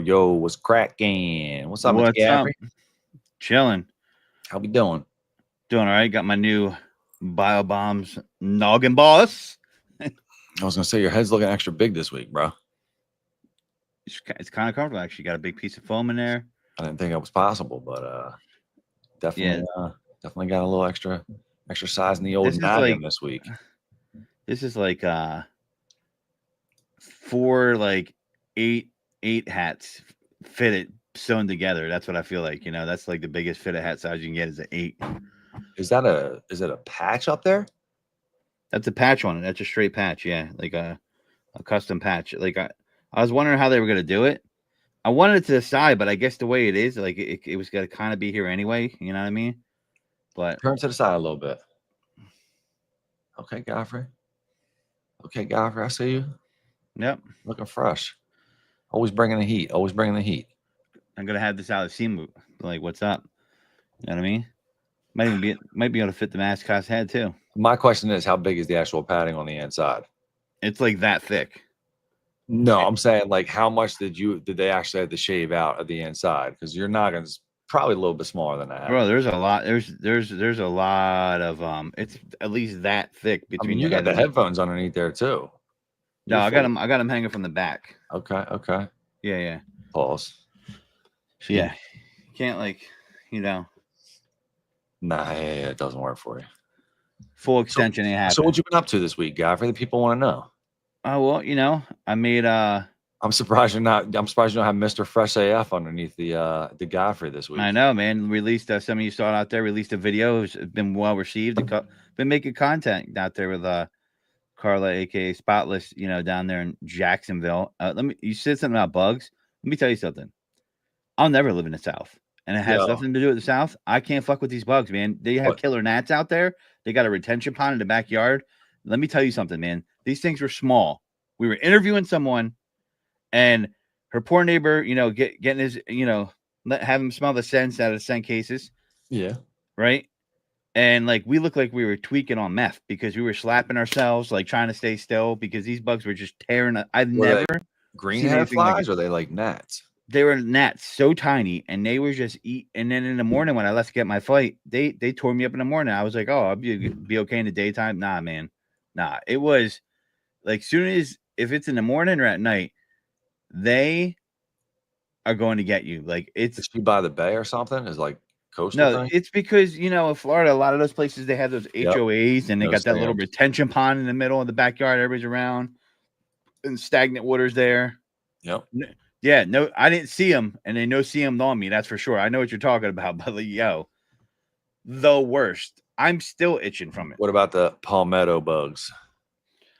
Yo, what's cracking? What's up, Mr. What's up? Godfrey? Chilling. How we doing? Doing all right. Got my new Biobombs noggin boss. I was gonna say your head's looking extra big this week, bro. It's kind of comfortable, actually. Got a big piece of foam in there. I didn't think that was possible, but Yeah. definitely got a little extra size in the old This is noggin like this week. this is like four like eight hats fitted sewn together. That's what I feel like. That's like the biggest fitted hat size you can get is an 8. Is it a patch up there? That's a patch on it. That's a straight patch. Yeah, like a custom patch. Like I was wondering how they were gonna do it. I wanted it to the side, but I guess the way it is, like it was gonna kind of be here anyway. You know what I mean? But Turn to the side a little bit. Okay, Godfrey. I see you. Yep. Looking fresh. Always bringing the heat. I'm gonna have this out of the seam. Like, what's up? You know what I mean? Might be able to fit the mascot's head too. My question is, how big is the actual padding on the inside? It's like that thick. No, I'm saying like how much did they actually have to shave out of the inside? Because your noggin's probably a little bit smaller than that. Bro, there's a lot. There's a lot of It's at least that thick I between. mean, you got the headphones underneath there too. No, I got them. I got them hanging from the back. Okay. Yeah. Pause. Yeah. Can't Nah, yeah, it doesn't work for you. Full extension ain't happening. So what you been up to this week, Godfrey? The people want to know. Oh well, I made I'm surprised you don't have Mr. Fresh AF underneath the Godfrey this week. I know, man. Released some of you saw it out there. Released a video. It's been well received. Been making content out there with Carla, aka Spotless. Down there in Jacksonville. You said something about bugs. Let me tell you something. I'll never live in the South, and it has nothing to do with the South. I can't fuck with these bugs, man. They have killer gnats out there. They got a retention pond in the backyard. Let me tell you something, man. These things were small. We were interviewing someone, and her poor neighbor, getting his, have him smell the scents out of the scent cases. Yeah. Right. And we looked like we were tweaking on meth because we were slapping ourselves, like trying to stay still because these bugs were just tearing. I've never green head flies, or they like gnats? They were gnats so tiny, and they were just eat. And then in the morning when I left to get my flight, they tore me up in the morning. I was like, oh, I'll be okay in the daytime. Nah, man. Nah. It was like soon as if it's in the morning or at night, they are going to get you. Like it's by the bay or something is like coastal thing? It's because in Florida, a lot of those places they have those HOAs and they got that little retention pond in the middle of the backyard. Everybody's around, and stagnant waters there. Yep. Yeah, no, I didn't see them, and they no see them on me. That's for sure. I know what you're talking about, but the worst. I'm still itching from it. What about the palmetto bugs?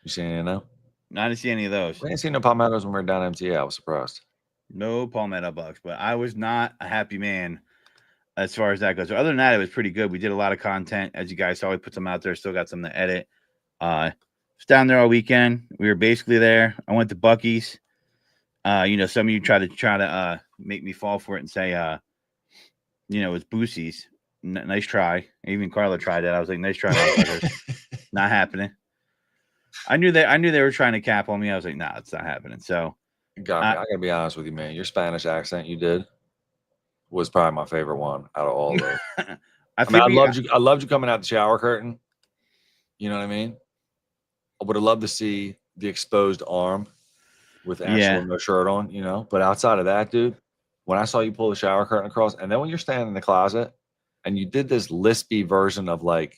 You seen any of them? I didn't see any of those. We ain't seen no palmettos when we were down at MTA. I was surprised. No palmetto bugs, but I was not a happy man as far as that goes. Other than that, it was pretty good. We did a lot of content, as you guys saw. We put some out there. Still got some to edit. Was down there all weekend. We were basically there. I went to Bucky's. Some of you try to make me fall for it and say, it's Boosie's. Nice try. Even Carla tried it. I was like, nice try. Not happening. I knew they were trying to cap on me. I was like, nah, it's not happening. So, I gotta be honest with you, man. Your Spanish accent you did was probably my favorite one out of all of those. I loved you coming out the shower curtain. You know what I mean? I would have loved to see the exposed arm with actual no shirt on, but outside of that, dude, when I saw you pull the shower curtain across, and then when you're standing in the closet and you did this lispy version of a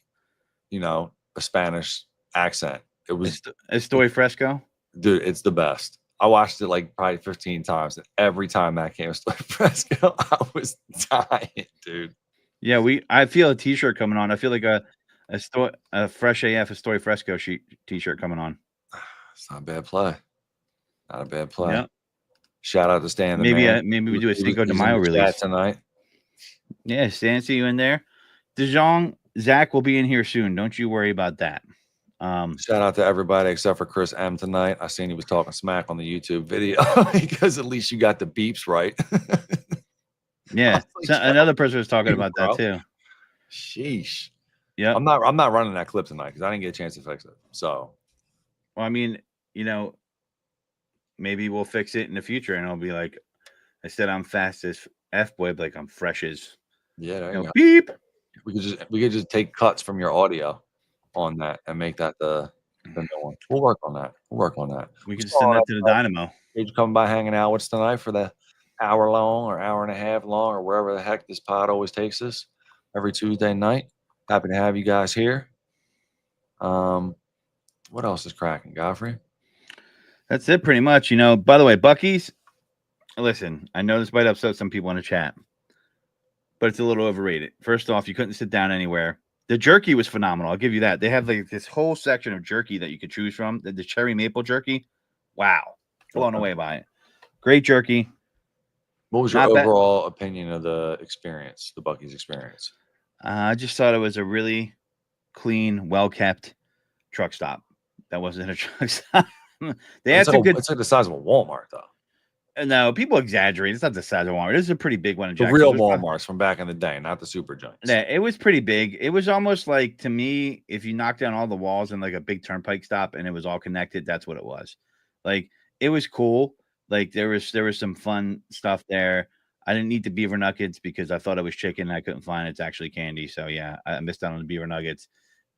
Spanish accent, it was Estoy Fresco. Dude, it's the best. I watched it like probably 15 times, and every time that came Estoy Fresco, I was dying, dude. Yeah, I feel a t-shirt coming on. I feel like a Fresh AF Estoy Fresco t-shirt coming on. It's not a bad play. Not a bad play. Yep. Shout out to Stan. Maybe we do a Cinco de Mayo release tonight. Yeah, Stan, see you in there. De Jong, Zach will be in here soon. Don't you worry about that. Shout out to everybody except for Chris M tonight. I seen he was talking smack on the YouTube video because at least you got the beeps right. Yeah, another person was talking about that too. Sheesh. Yeah, I'm not running that clip tonight because I didn't get a chance to fix it. So, well, I mean, maybe we'll fix it in the future, and it'll be like I said I'm fast as F boy, but like I'm fresh as there you go. beep. We could just take cuts from your audio on that and make that the new one. We'll work on that. We can send that to the Dynamo. You coming by hanging out with us tonight for the hour long or hour and a half long or wherever the heck this pod always takes us every Tuesday night. Happy to have you guys here. What else is cracking, Godfrey? That's it pretty much. By the way, Bucky's, listen, I know this might upset some people in the chat, but it's a little overrated. First off, you couldn't sit down anywhere. The jerky was phenomenal. I'll give you that. They have like this whole section of jerky that you could choose from. The cherry maple jerky. Wow. Blown away by it. Great jerky. What was your overall opinion of the experience, the Bucky's experience? I just thought it was a really clean, well-kept truck stop. That wasn't a truck stop. They had some good. It's like the size of a Walmart, though. No, people exaggerate. It's not the size of Walmart. This is a pretty big one. The real Walmarts from back in the day, not the super giants. Yeah, it was pretty big. It was almost like, to me, if you knock down all the walls in like a big turnpike stop and it was all connected, that's what it was. Like, it was cool. Like, there was some fun stuff there. I didn't eat the beaver nuggets because I thought it was chicken and I couldn't find it. It's actually candy. So yeah, I missed out on the beaver nuggets.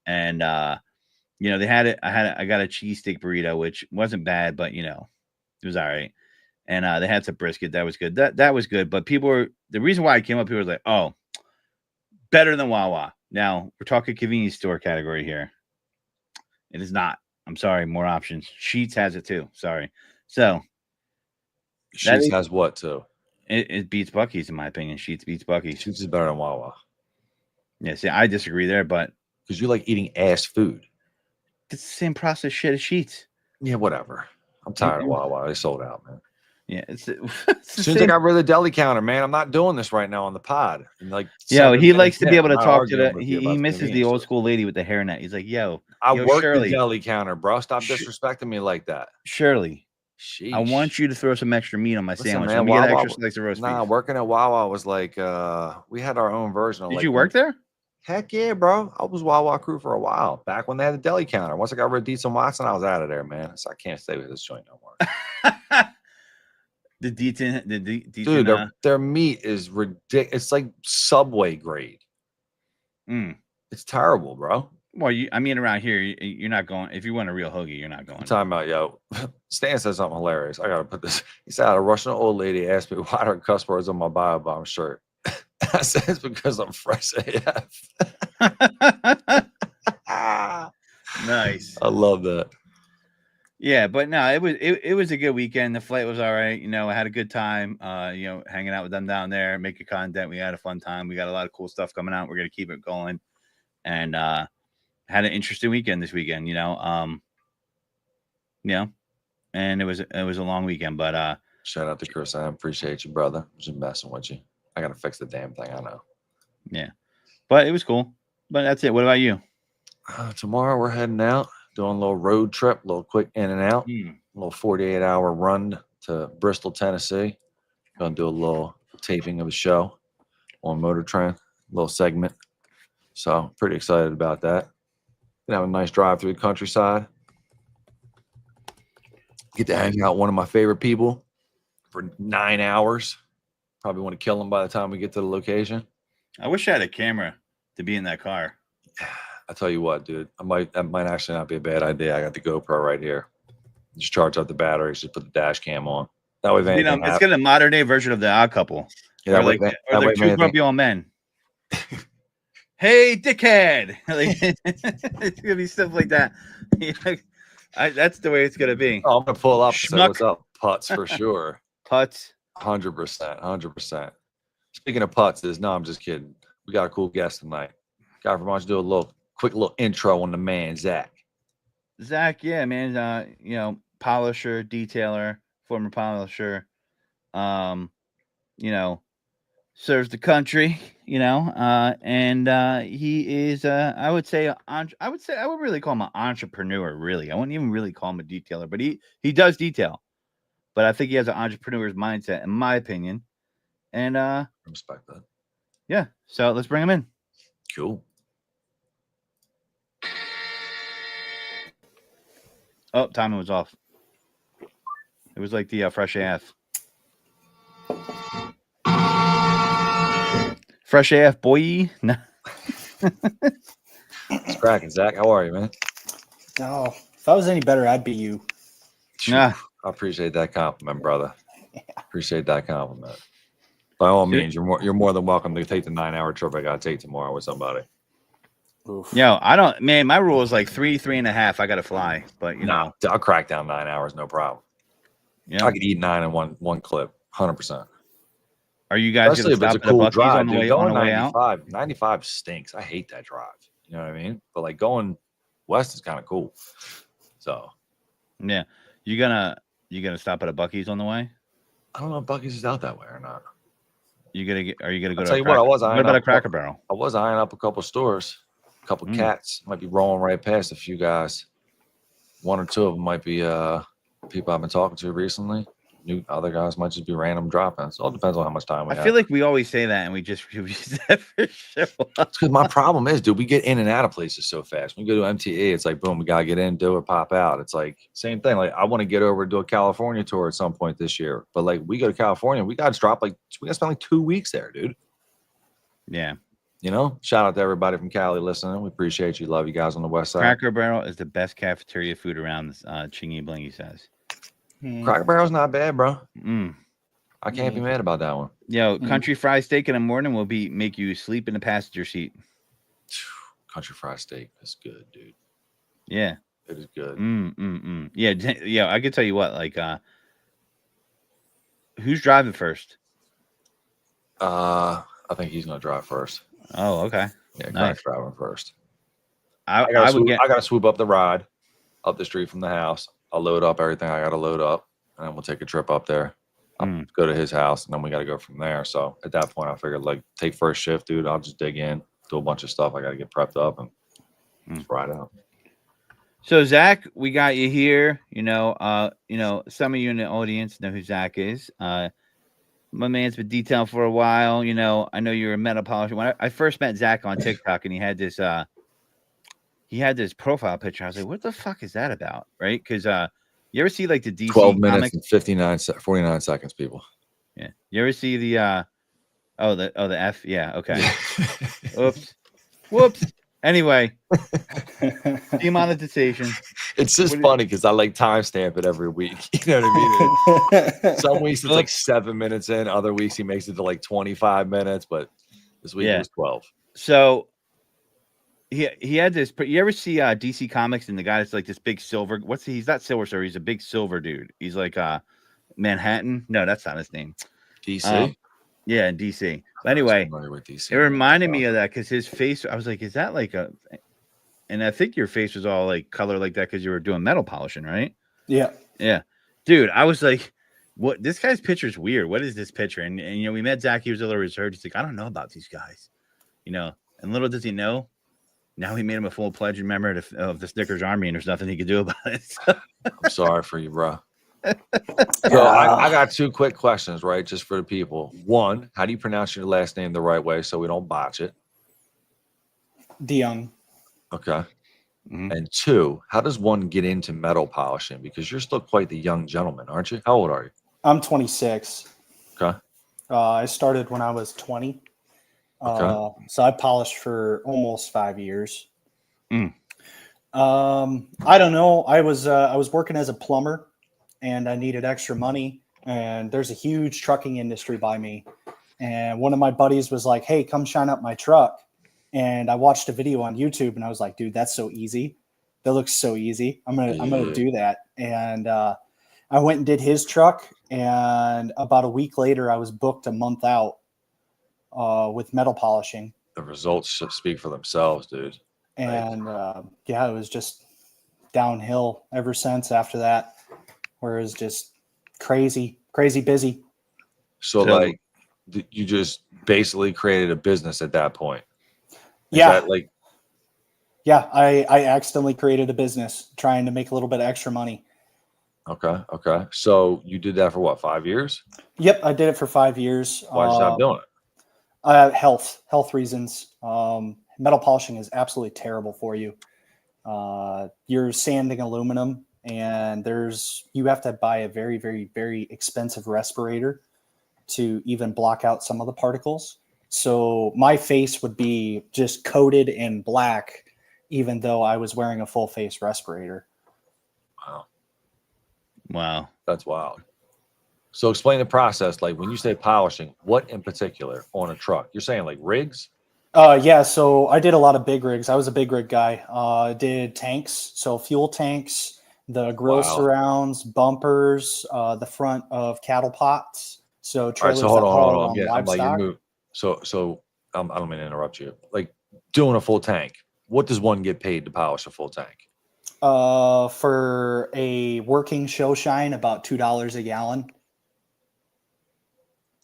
And they had it. I got a cheesesteak burrito, which wasn't bad, but it was all right. And they had some brisket. That was good. That was good. But the reason why I came up here was like, oh, better than Wawa. Now we're talking convenience store category here. It is not. I'm sorry. More options. Sheetz has it too. Sorry. So Sheetz has what too? It beats Bucky's in my opinion. Sheetz beats Bucky's. Sheetz is better than Wawa. Yeah. See, I disagree there, but because you like eating ass food. It's the same process shit as Sheetz. Yeah, whatever. I'm tired of Wawa. They sold out, man. Yeah, it's as soon as I got rid of the deli counter, man, I'm not doing this right now on the pod. And like, he likes to be able to talk to he misses the old school lady with the hairnet. He's like, I work the deli counter, bro. Stop disrespecting me like that. Shirley, sheesh. I want you to throw some extra meat on my sandwich. Man, Let me get extra slice of roast beef. Working at Wawa was like, we had our own version. Did you work there? Heck yeah, bro. I was Wawa crew for a while, back when they had the deli counter. Once I got rid of Dietz and Watson, I was out of there, man. So I can't stay with this joint no more. Dude, their meat is ridiculous. It's like Subway grade. It's terrible, bro. Well, around here, you're not going. If you want a real hoagie, you're not going. I'm talking about, Stan said something hilarious. I gotta put this. He said, a Russian old lady asked me why there are cuss words on my bio bomb shirt. I said it's because I'm fresh AF. Nice. I love that. Yeah, but no, it was a good weekend. The flight was all right. I had a good time. Hanging out with them down there, making content. We had a fun time. We got a lot of cool stuff coming out. We're gonna keep it going, and had an interesting weekend this weekend. And it was a long weekend. But shout out to Chris. I appreciate you, brother. I'm just messing with you. I gotta fix the damn thing. I know. Yeah, but it was cool. But that's it. What about you? Tomorrow we're heading out. Doing a little road trip, a little quick in and out, a little 48-hour run to Bristol, Tennessee. Going to do a little taping of a show on Motor Trend, a little segment. So pretty excited about that. Gonna have a nice drive through the countryside. Get to hang out with one of my favorite people for 9 hours. Probably want to kill him by the time we get to the location. I wish I had a camera to be in that car. I tell you what, dude, that might actually not be a bad idea. I got the GoPro right here. Just charge up the batteries, just put the dash cam on. That way, it's got a modern day version of the Odd Couple. Yeah, or like two grumpy old men. Hey, dickhead! It's gonna be stuff like that. That's the way it's gonna be. Oh, I'm gonna pull up. And say, what's up, putts for sure. Putts, 100%. Speaking of putts, I'm just kidding. We got a cool guest tonight. Godfrey, why don't you do a quick little intro on the man, Zach? Zach, yeah, man. Polisher, detailer, former polisher. Serves the country. And he is. I would really call him an entrepreneur. Really, I wouldn't even really call him a detailer, but he does detail. But I think he has an entrepreneur's mindset, in my opinion. And I respect that. Yeah. So let's bring him in. Cool. Oh, timing was off. It was like the fresh AF. Fresh AF boy. No. It's cracking, Zach. How are you, man? Oh, if I was any better, I'd be you. Nah. I appreciate that compliment, brother. Appreciate that compliment. By all means, you're more than welcome to take the 9-hour trip I got to take tomorrow with somebody. Oof. Yo, I don't. Man, my rule is like 3.5. I gotta fly, but you know, I'll crack down 9 hours, no problem. yeah. I could eat 9 in one clip, 100%. Are you guys Especially gonna if it's stop a at a cool Bucky's drive, on the dude. way Going out? 95 stinks. I hate that drive. You know what I mean? But like going west is kind of cool. So Yeah, you gonna stop at a Bucky's on the way? I don't know if Bucky's is out that way or not. Are you gonna go I'll to tell you what, what about a Cracker Barrel? I was eyeing up a couple stores, a couple cats might be rolling right past a few guys. One or two of them might be people I've been talking to recently. New other guys might just be random drop-ins. All depends on how much time we have. I feel like we always say that and we just never show up. Because my problem is, dude, we get in and out of places so fast. When we go to MTA, it's like, boom, we got to get in, do it, pop out. It's like, same thing. Like, I want to get over and do a California tour at some point this year. But, like, we go to California, we got to drop, like, we got to spend, like, 2 weeks there, dude. Yeah. You know? Shout out to everybody from Cali listening. We appreciate you. Love you guys on the west side. Cracker Barrel is the best cafeteria food around, Chingy Blingy says. Cracker Barrel's not bad, bro. Mm. I can't be mad about that one. Yo, country fried steak in the morning will make you sleep in the passenger seat. Country fried steak is good, dude. Yeah, it is good. Yeah. I could tell you what, like, who's driving first? I think he's gonna drive first. Oh, okay. Yeah, nice. Driving first. I gotta swoop up the ride up the street from the house. I'll load up everything I gotta load up, and then we'll take a trip up there. I'll go to his house, and then we got to go from there. So at that point, I figured, like, take first shift, dude. I'll just dig in, do a bunch of stuff. I got to get prepped up and just ride out. So Zach, we got you here. You know, some of you in the audience know who Zach is. My man's been detailing for a while. You know, I know you're a metal polisher. When I first met Zach on TikTok, and he had this profile picture, I was like, what the fuck is that about? Right? Because you ever see like the DC 12 minutes comics? and 49 seconds, people. Yeah. You ever see the the F? Yeah. Okay. Whoops. Anyway, demonetization. It's just funny because I like timestamp it every week. You know what I mean? Some weeks it's like 7 minutes in. Other weeks he makes it to like 25 minutes. But this week it was 12. So he had this. You ever see DC Comics and the guy that's like this big silver? He's not Silver Surfer. He's a big silver dude. He's like Manhattan. No, that's not his name. DC. Yeah, in DC. But anyway, it reminded me of that because his face. I was like, is that like a? And I think your face was all like color like that because you were doing metal polishing, right? Yeah. Yeah, dude. I was like, what? This guy's picture is weird. What is this picture? And you know, we met Zach. He was a little reserved. He's like, I don't know about these guys, you know. And little does he know, now he made him a full pledge member of the Snickers Army, and there's nothing he could do about it. So. I'm sorry for you, bro. So I got 2 quick questions, right? Just for the people. One, how do you pronounce your last name the right way so we don't botch it? De Jong. Okay. And 2, how does one get into metal polishing? Because you're still quite the young gentleman, aren't you? How old are you? I'm 26. Okay. I started when I was 20. Okay. So I polished for almost 5 years. I don't know. I was working as a plumber, and I needed extra money. And there's a huge trucking industry by me. And one of my buddies was like, "Hey, come shine up my truck." And I watched a video on YouTube, and I was like, "Dude, that's so easy. That looks so easy. I'm gonna do that." And I went and did his truck. And about a week later, I was booked a month out with metal polishing. The results should speak for themselves, dude. And it was just downhill ever since after that, where it was just crazy busy. So like, you just basically created a business at that point. I accidentally created a business trying to make a little bit of extra money. Okay. So you did that for what, 5 years? Yep, I did it for 5 years. Why did you stop doing it? Health reasons. Metal polishing is absolutely terrible for you. You're sanding aluminum, and you have to buy a very, very, very expensive respirator to even block out some of the particles. So my face would be just coated in black, even though I was wearing a full face respirator. Wow. That's wild. So explain the process. Like when you say polishing, what in particular on a truck? You're saying like rigs? Yeah, so I did a lot of big rigs. I was a big rig guy. I did tanks, so fuel tanks, the grill surrounds, bumpers, the front of cattle pots. So trailers that haul around I'm like, you livestock. move. So I don't mean to interrupt you. Like doing a full tank. What does one get paid to polish a full tank? For a working show shine, about $2 a gallon.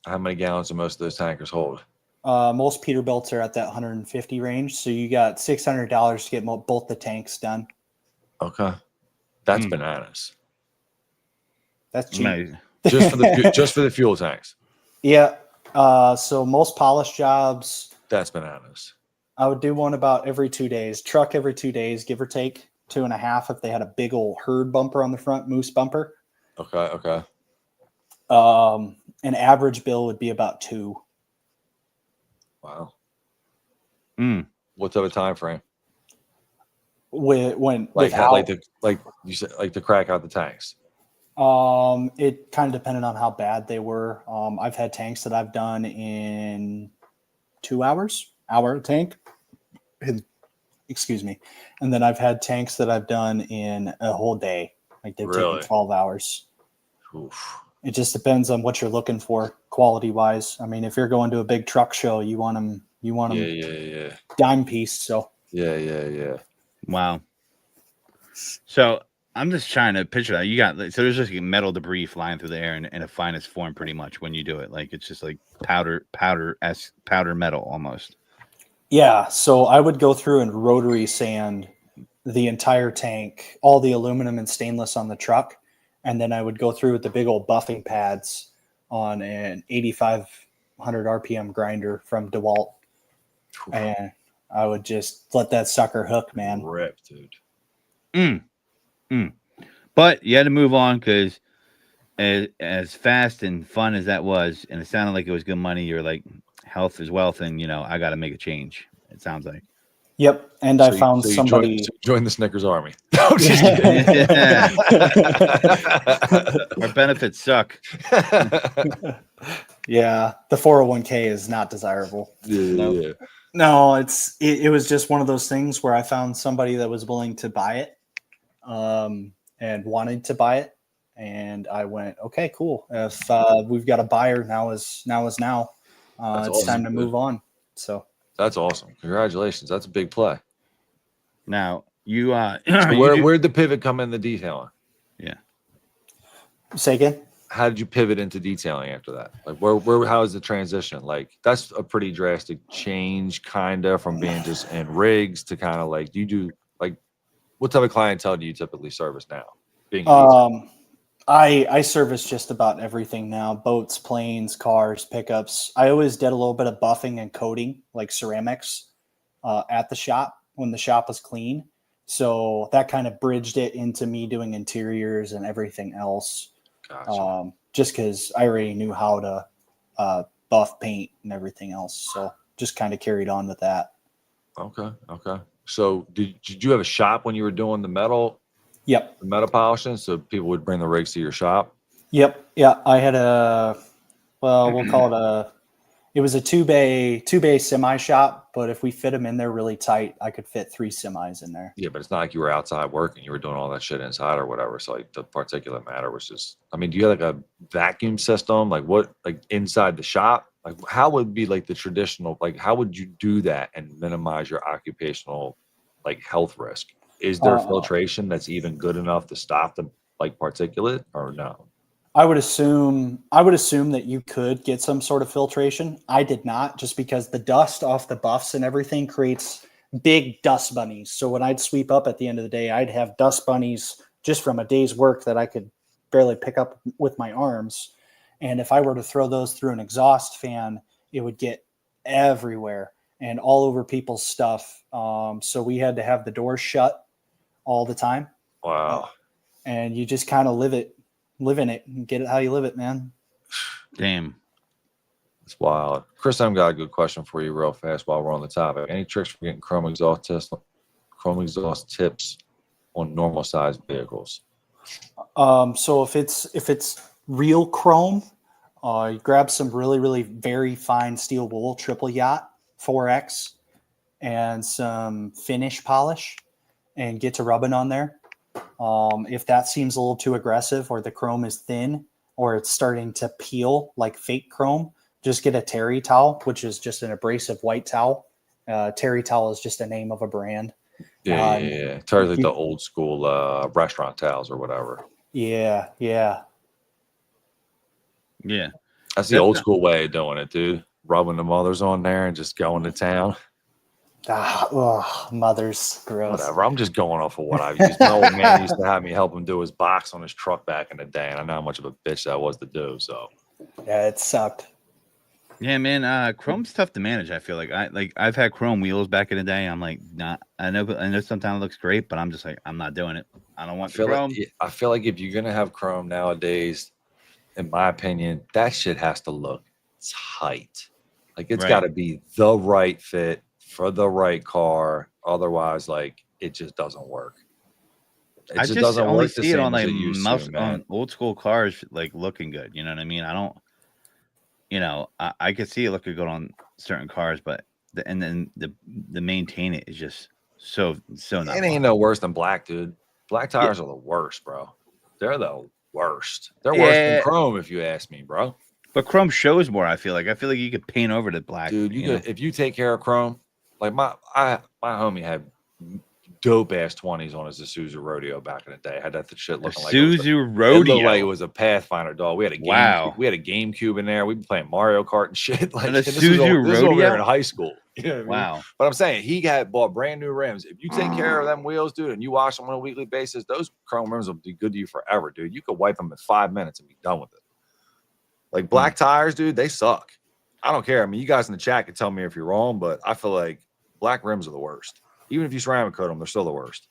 How many gallons do most of those tankers hold? Most Peterbilts are at that 150 range, so you got $600 to get both the tanks done. Okay, that's bananas. That's cheap. Just for the fuel tanks. Yeah. So most polish jobs. That's bananas. I would do one about every 2 days. Truck every 2 days, give or take 2.5 if they had a big old herd bumper on the front, moose bumper. Okay. An average bill would be about 2. Wow. What type of time frame? When like you said, like to crack out the tanks. It kind of depended on how bad they were. I've had tanks that I've done in 2 hours, hour a tank. Excuse me. And then I've had tanks that I've done in a whole day. Like they've taken 12 hours. Oof. It just depends on what you're looking for quality wise. I mean, if you're going to a big truck show, you want them dime piece. So yeah. Wow. So I'm just trying to picture that. You got so there's just metal debris flying through the air in a finest form, pretty much when you do it. Like it's just like powder metal almost. Yeah. So I would go through and rotary sand the entire tank, all the aluminum and stainless on the truck, and then I would go through with the big old buffing pads on an 8,500 RPM grinder from DeWalt, and I would just let that sucker hook, man. Rip, dude. But you had to move on because as fast and fun as that was, and it sounded like it was good money, you're like, health is wealth, and I got to make a change. It sounds like. Yep, and I found somebody. Join the Snickers army. No, just kidding. Our benefits suck. Yeah, the 401k is not desirable. Yeah. No, it was just one of those things where I found somebody that was willing to buy it, and wanted to buy it, and I went, okay, cool. If we've got a buyer, now is now. It's awesome, time to move on. So that's awesome. Congratulations. That's a big play. Now you so where'd the pivot come in the detailing? Yeah. Say again. How did you pivot into detailing after that? Like where how is the transition? Like that's a pretty drastic change, kind of, from being just in rigs to kind of like, you do like, what type of clientele do you typically service now? Being I service just about everything now: boats, planes, cars, pickups. I always did a little bit of buffing and coating, like ceramics, at the shop when the shop was clean. So that kind of bridged it into me doing interiors and everything else. Gotcha. Just because I already knew how to buff paint and everything else. So just kind of carried on with that. Okay. So did you have a shop when you were doing the metal? Yep. The metal polishing, so people would bring the rigs to your shop? Yep. Yeah. I had we'll call it it was a two bay semi shop, but if we fit them in there really tight, I could fit 3 semis in there. Yeah, but it's not like you were outside working, you were doing all that shit inside or whatever. So like the particulate matter was just, I mean, do you have like a vacuum system? Like what, like inside the shop? Like how would be like the traditional, like how would you do that and minimize your occupational like health risk? Is there filtration that's even good enough to stop the like particulate, or no? I would assume that you could get some sort of filtration. I did not, just because the dust off the buffs and everything creates big dust bunnies. So when I'd sweep up at the end of the day, I'd have dust bunnies just from a day's work that I could barely pick up with my arms. And if I were to throw those through an exhaust fan, it would get everywhere and all over people's stuff. So we had to have the doors shut all the time. Wow. And you just kind of live in it and get it how you live it, man. Damn. It's wild. Chris, I've got a good question for you real fast while we're on the topic. Any tricks for getting chrome exhaust tips on normal sized vehicles? So if it's real chrome, you grab some really very fine steel wool triple yacht 4X and some finish polish and get to rubbing on there. If that seems a little too aggressive or the chrome is thin or it's starting to peel like fake chrome, just get a terry towel, which is just an abrasive white towel. Terry towel is just a name of a brand. Yeah. Totally like the old school restaurant towels or whatever. Yeah. That's the old school way of doing it, dude. Rubbing the mothers on there and just going to town. Mothers, gross. Whatever. I'm just going off of what I've used. My old man used to have me help him do his box on his truck back in the day, and I know how much of a bitch that was to do. So yeah, it sucked. Yeah, man. Chrome's tough to manage. I feel like I've had chrome wheels back in the day. I'm like, nah. I know sometimes it looks great, but I'm just like, I'm not doing it. I don't want chrome. I feel like if you're gonna have chrome nowadays, in my opinion, that shit has to look tight. Like it's got to be the right fit for the right car. Otherwise, like it just doesn't work. I just only see it on like on old school cars, like looking good. You know what I mean? I don't. You know, I could see it looking good on certain cars, but the maintain it is just so not. It ain't no worse than black, dude. Black tires are the worst, bro. They're the worst. They're worse than chrome, if you ask me, bro. But chrome shows more. I feel like you could paint over the black, dude. If you take care of chrome, like my homie had dope ass 20s on his Isuzu Rodeo back in the day. Had that shit looking like Isuzu Rodeo. It looked like it was a Pathfinder dog. We had a GameCube in there. We'd be playing Mario Kart and shit. Like this is over there in high school. You know what wow. I mean? But I'm saying he bought brand new rims. If you take care of them wheels, dude, and you wash them on a weekly basis, those chrome rims will be good to you forever, dude. You could wipe them in 5 minutes and be done with it. Like black tires, dude, they suck. I don't care. I mean, you guys in the chat can tell me if you're wrong, but I feel like black rims are the worst. Even if you ceramic coat them, they're still the worst.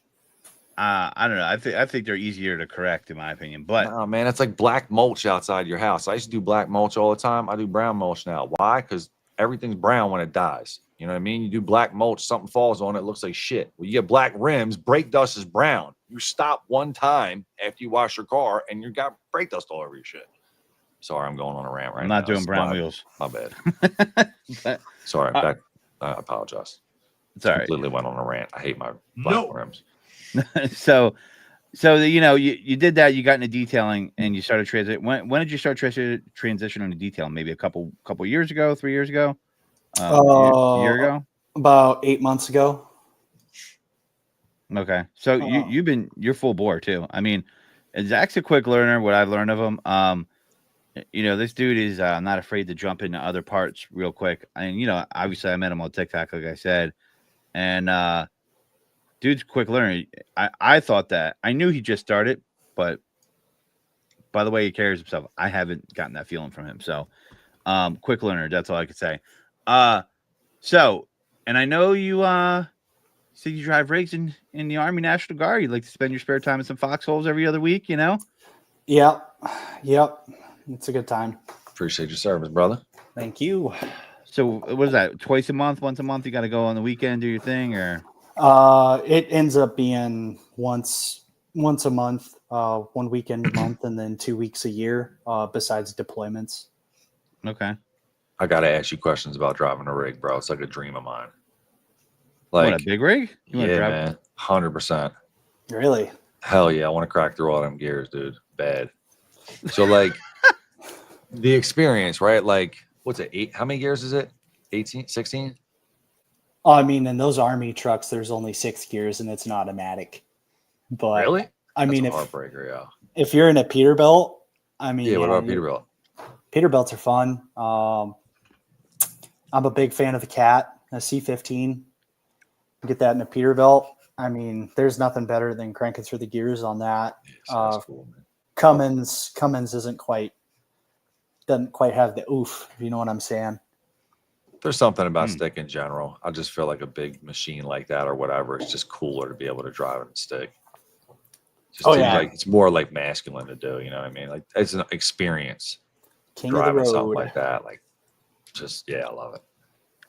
I don't know. I think they're easier to correct, in my opinion. But no, man, it's like black mulch outside your house. I used to do black mulch all the time. I do brown mulch now. Why? Because everything's brown when it dies. You know what I mean? You do black mulch, something falls on it, looks like shit. Well, you get black rims, brake dust is brown. You stop one time after you wash your car, and you got brake dust all over your shit. Sorry, I'm going on a rant right now. I'm not doing brown wheels. My bad. Sorry, I apologize. It's all right. Completely went on a rant. I hate my black rims. So you know, you did that. You got into detailing, and you started transit. When did you start transitioning to detailing? Maybe a couple years ago, 3 years ago, a year ago, about 8 months ago. Okay, so you're full bore too. I mean, Zach's a quick learner. What I've learned of him, you know, this dude is not afraid to jump into other parts real quick. And you know, obviously, I met him on TikTok, like I said, and dude's a quick learner. I thought that I knew he just started, but by the way he carries himself, I haven't gotten that feeling from him. So, quick learner. That's all I could say. So, and I know you said you drive rigs in the Army National Guard. You like to spend your spare time in some foxholes every other week, you know? Yep. It's a good time. Appreciate your service, brother. Thank you. So what is that? Twice a month, once a month? You got to go on the weekend, do your thing, or? It ends up being once a month, 1 weekend a month, and then 2 weeks a year, besides deployments. Okay. I got to ask you questions about driving a rig, bro. It's like a dream of mine. Like what, a big rig? Man, 100%. Really? Hell yeah. I want to crack through all them gears, dude. Bad. So like the experience, right? Like what's it? 8? How many gears is it? 18, 16? I mean, in those Army trucks, there's only 6 gears and it's an automatic. But really? I mean, That's a heartbreaker, yeah. If you're in a Peterbilt, I mean, yeah. What about Peterbilt? Peterbilts are fun. I'm a big fan of the Cat, a C15. Get that in a Peterbilt. I mean, there's nothing better than cranking through the gears on that. That's cool, man. Cummins doesn't quite have the oof, if you know what I'm saying. There's something about stick in general. I just feel like a big machine like that or whatever, it's just cooler to be able to drive and stick. Like it's more like masculine to do, you know what I mean? Like it's an experience. King driving of the road. something like that. Like Just I love it.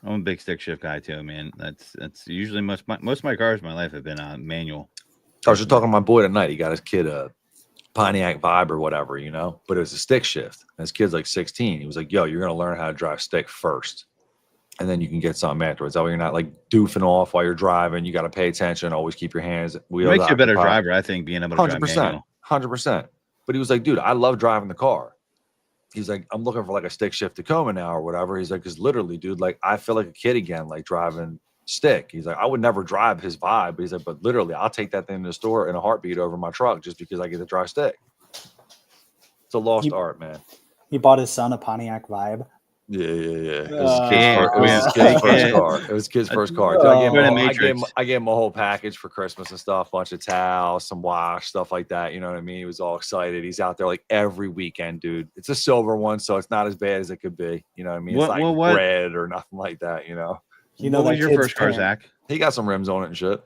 I'm a big stick shift guy too, man. That's usually most of my cars in my life have been manual. I was just talking to my boy tonight. He got his kid a Pontiac Vibe or whatever, you know, but it was a stick shift. And his kid's like 16. He was like, yo, you're going to learn how to drive stick first. And then you can get something afterwards. That way you're not like doofing off while you're driving. You got to pay attention. Always keep your hands. It makes you a better driver, I think, being able to drive manual. 100%. But he was like, dude, I love driving the car. He's like, I'm looking for like a stick shift Tacoma now or whatever. He's like, because literally, dude, like I feel like a kid again, like driving stick. He's like, I would never drive his Vibe. But he's like, but literally, I'll take that thing to the store in a heartbeat over my truck just because I get to drive stick. It's a lost art, man. He bought his son a Pontiac Vibe. Yeah. It was his kid's first car. It was his kid's first car. Dude, I gave him a whole package for Christmas and stuff, bunch of towels, some wash, stuff like that. You know what I mean? He was all excited. He's out there like every weekend, dude. It's a silver one, so it's not as bad as it could be. You know what I mean? It's not red or nothing like that, you know? What was your first car, Zach? He got some rims on it and shit.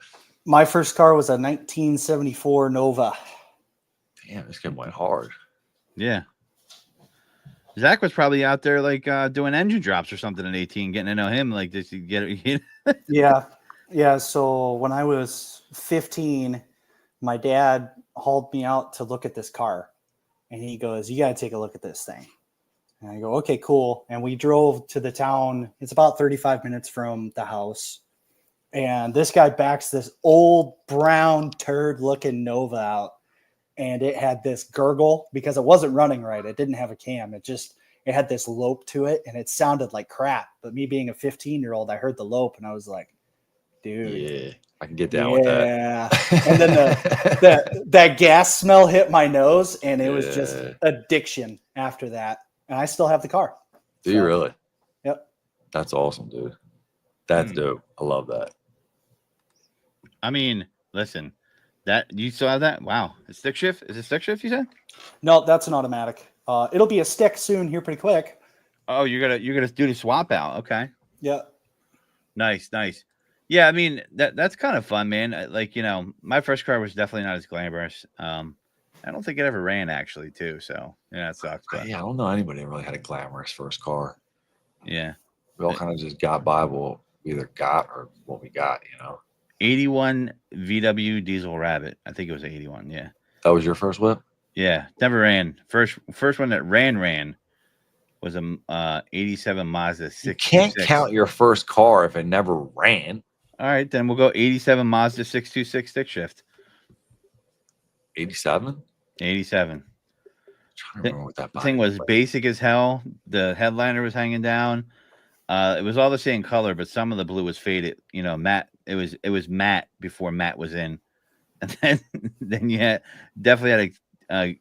My first car was a 1974 Nova. Damn, this kid went hard. Yeah. Zach was probably out there like doing engine drops or something at 18, getting to know him. Like, did you get it? Yeah. So when I was 15, my dad hauled me out to look at this car, and he goes, "You got to take a look at this thing." And I go, "Okay, cool." And we drove to the town. It's about 35 minutes from the house, and this guy backs this old brown turd-looking Nova out. And it had this gurgle because it wasn't running right. It didn't have a cam. It had this lope to it, and it sounded like crap. But me being a 15-year-old, I heard the lope, and I was like, dude. Yeah, I can get down with that. Yeah. And then that gas smell hit my nose, and it was just addiction after that. And I still have the car. Do you really? Yep. That's awesome, dude. That's dope. I love that. I mean, listen. That you still have that? Wow. A stick shift? Is it stick shift you said? No, that's an automatic. It'll be a stick soon here pretty quick. Oh, you're gonna do the swap out. Okay. Yeah. Nice. Yeah, I mean that's kind of fun, man. Like, you know, my first car was definitely not as glamorous. I don't think it ever ran actually too. So yeah, that sucks. But yeah, I don't know anybody that really had a glamorous first car. Yeah. We all kind of just got by what we either got or what we got, you know. 81 VW diesel Rabbit. I think it was 81. Yeah. That was your first whip? Yeah. Never ran. First one that ran was a 87 Mazda 626. You can't count your first car if it never ran. All right, then we'll go 87 Mazda 626 stick shift. 87? 87. I'm trying to remember what that thing was basic as hell. The headliner was hanging down. It was all the same color, but some of the blue was faded. You know, matte. It was matte before matte was in, and then you definitely had a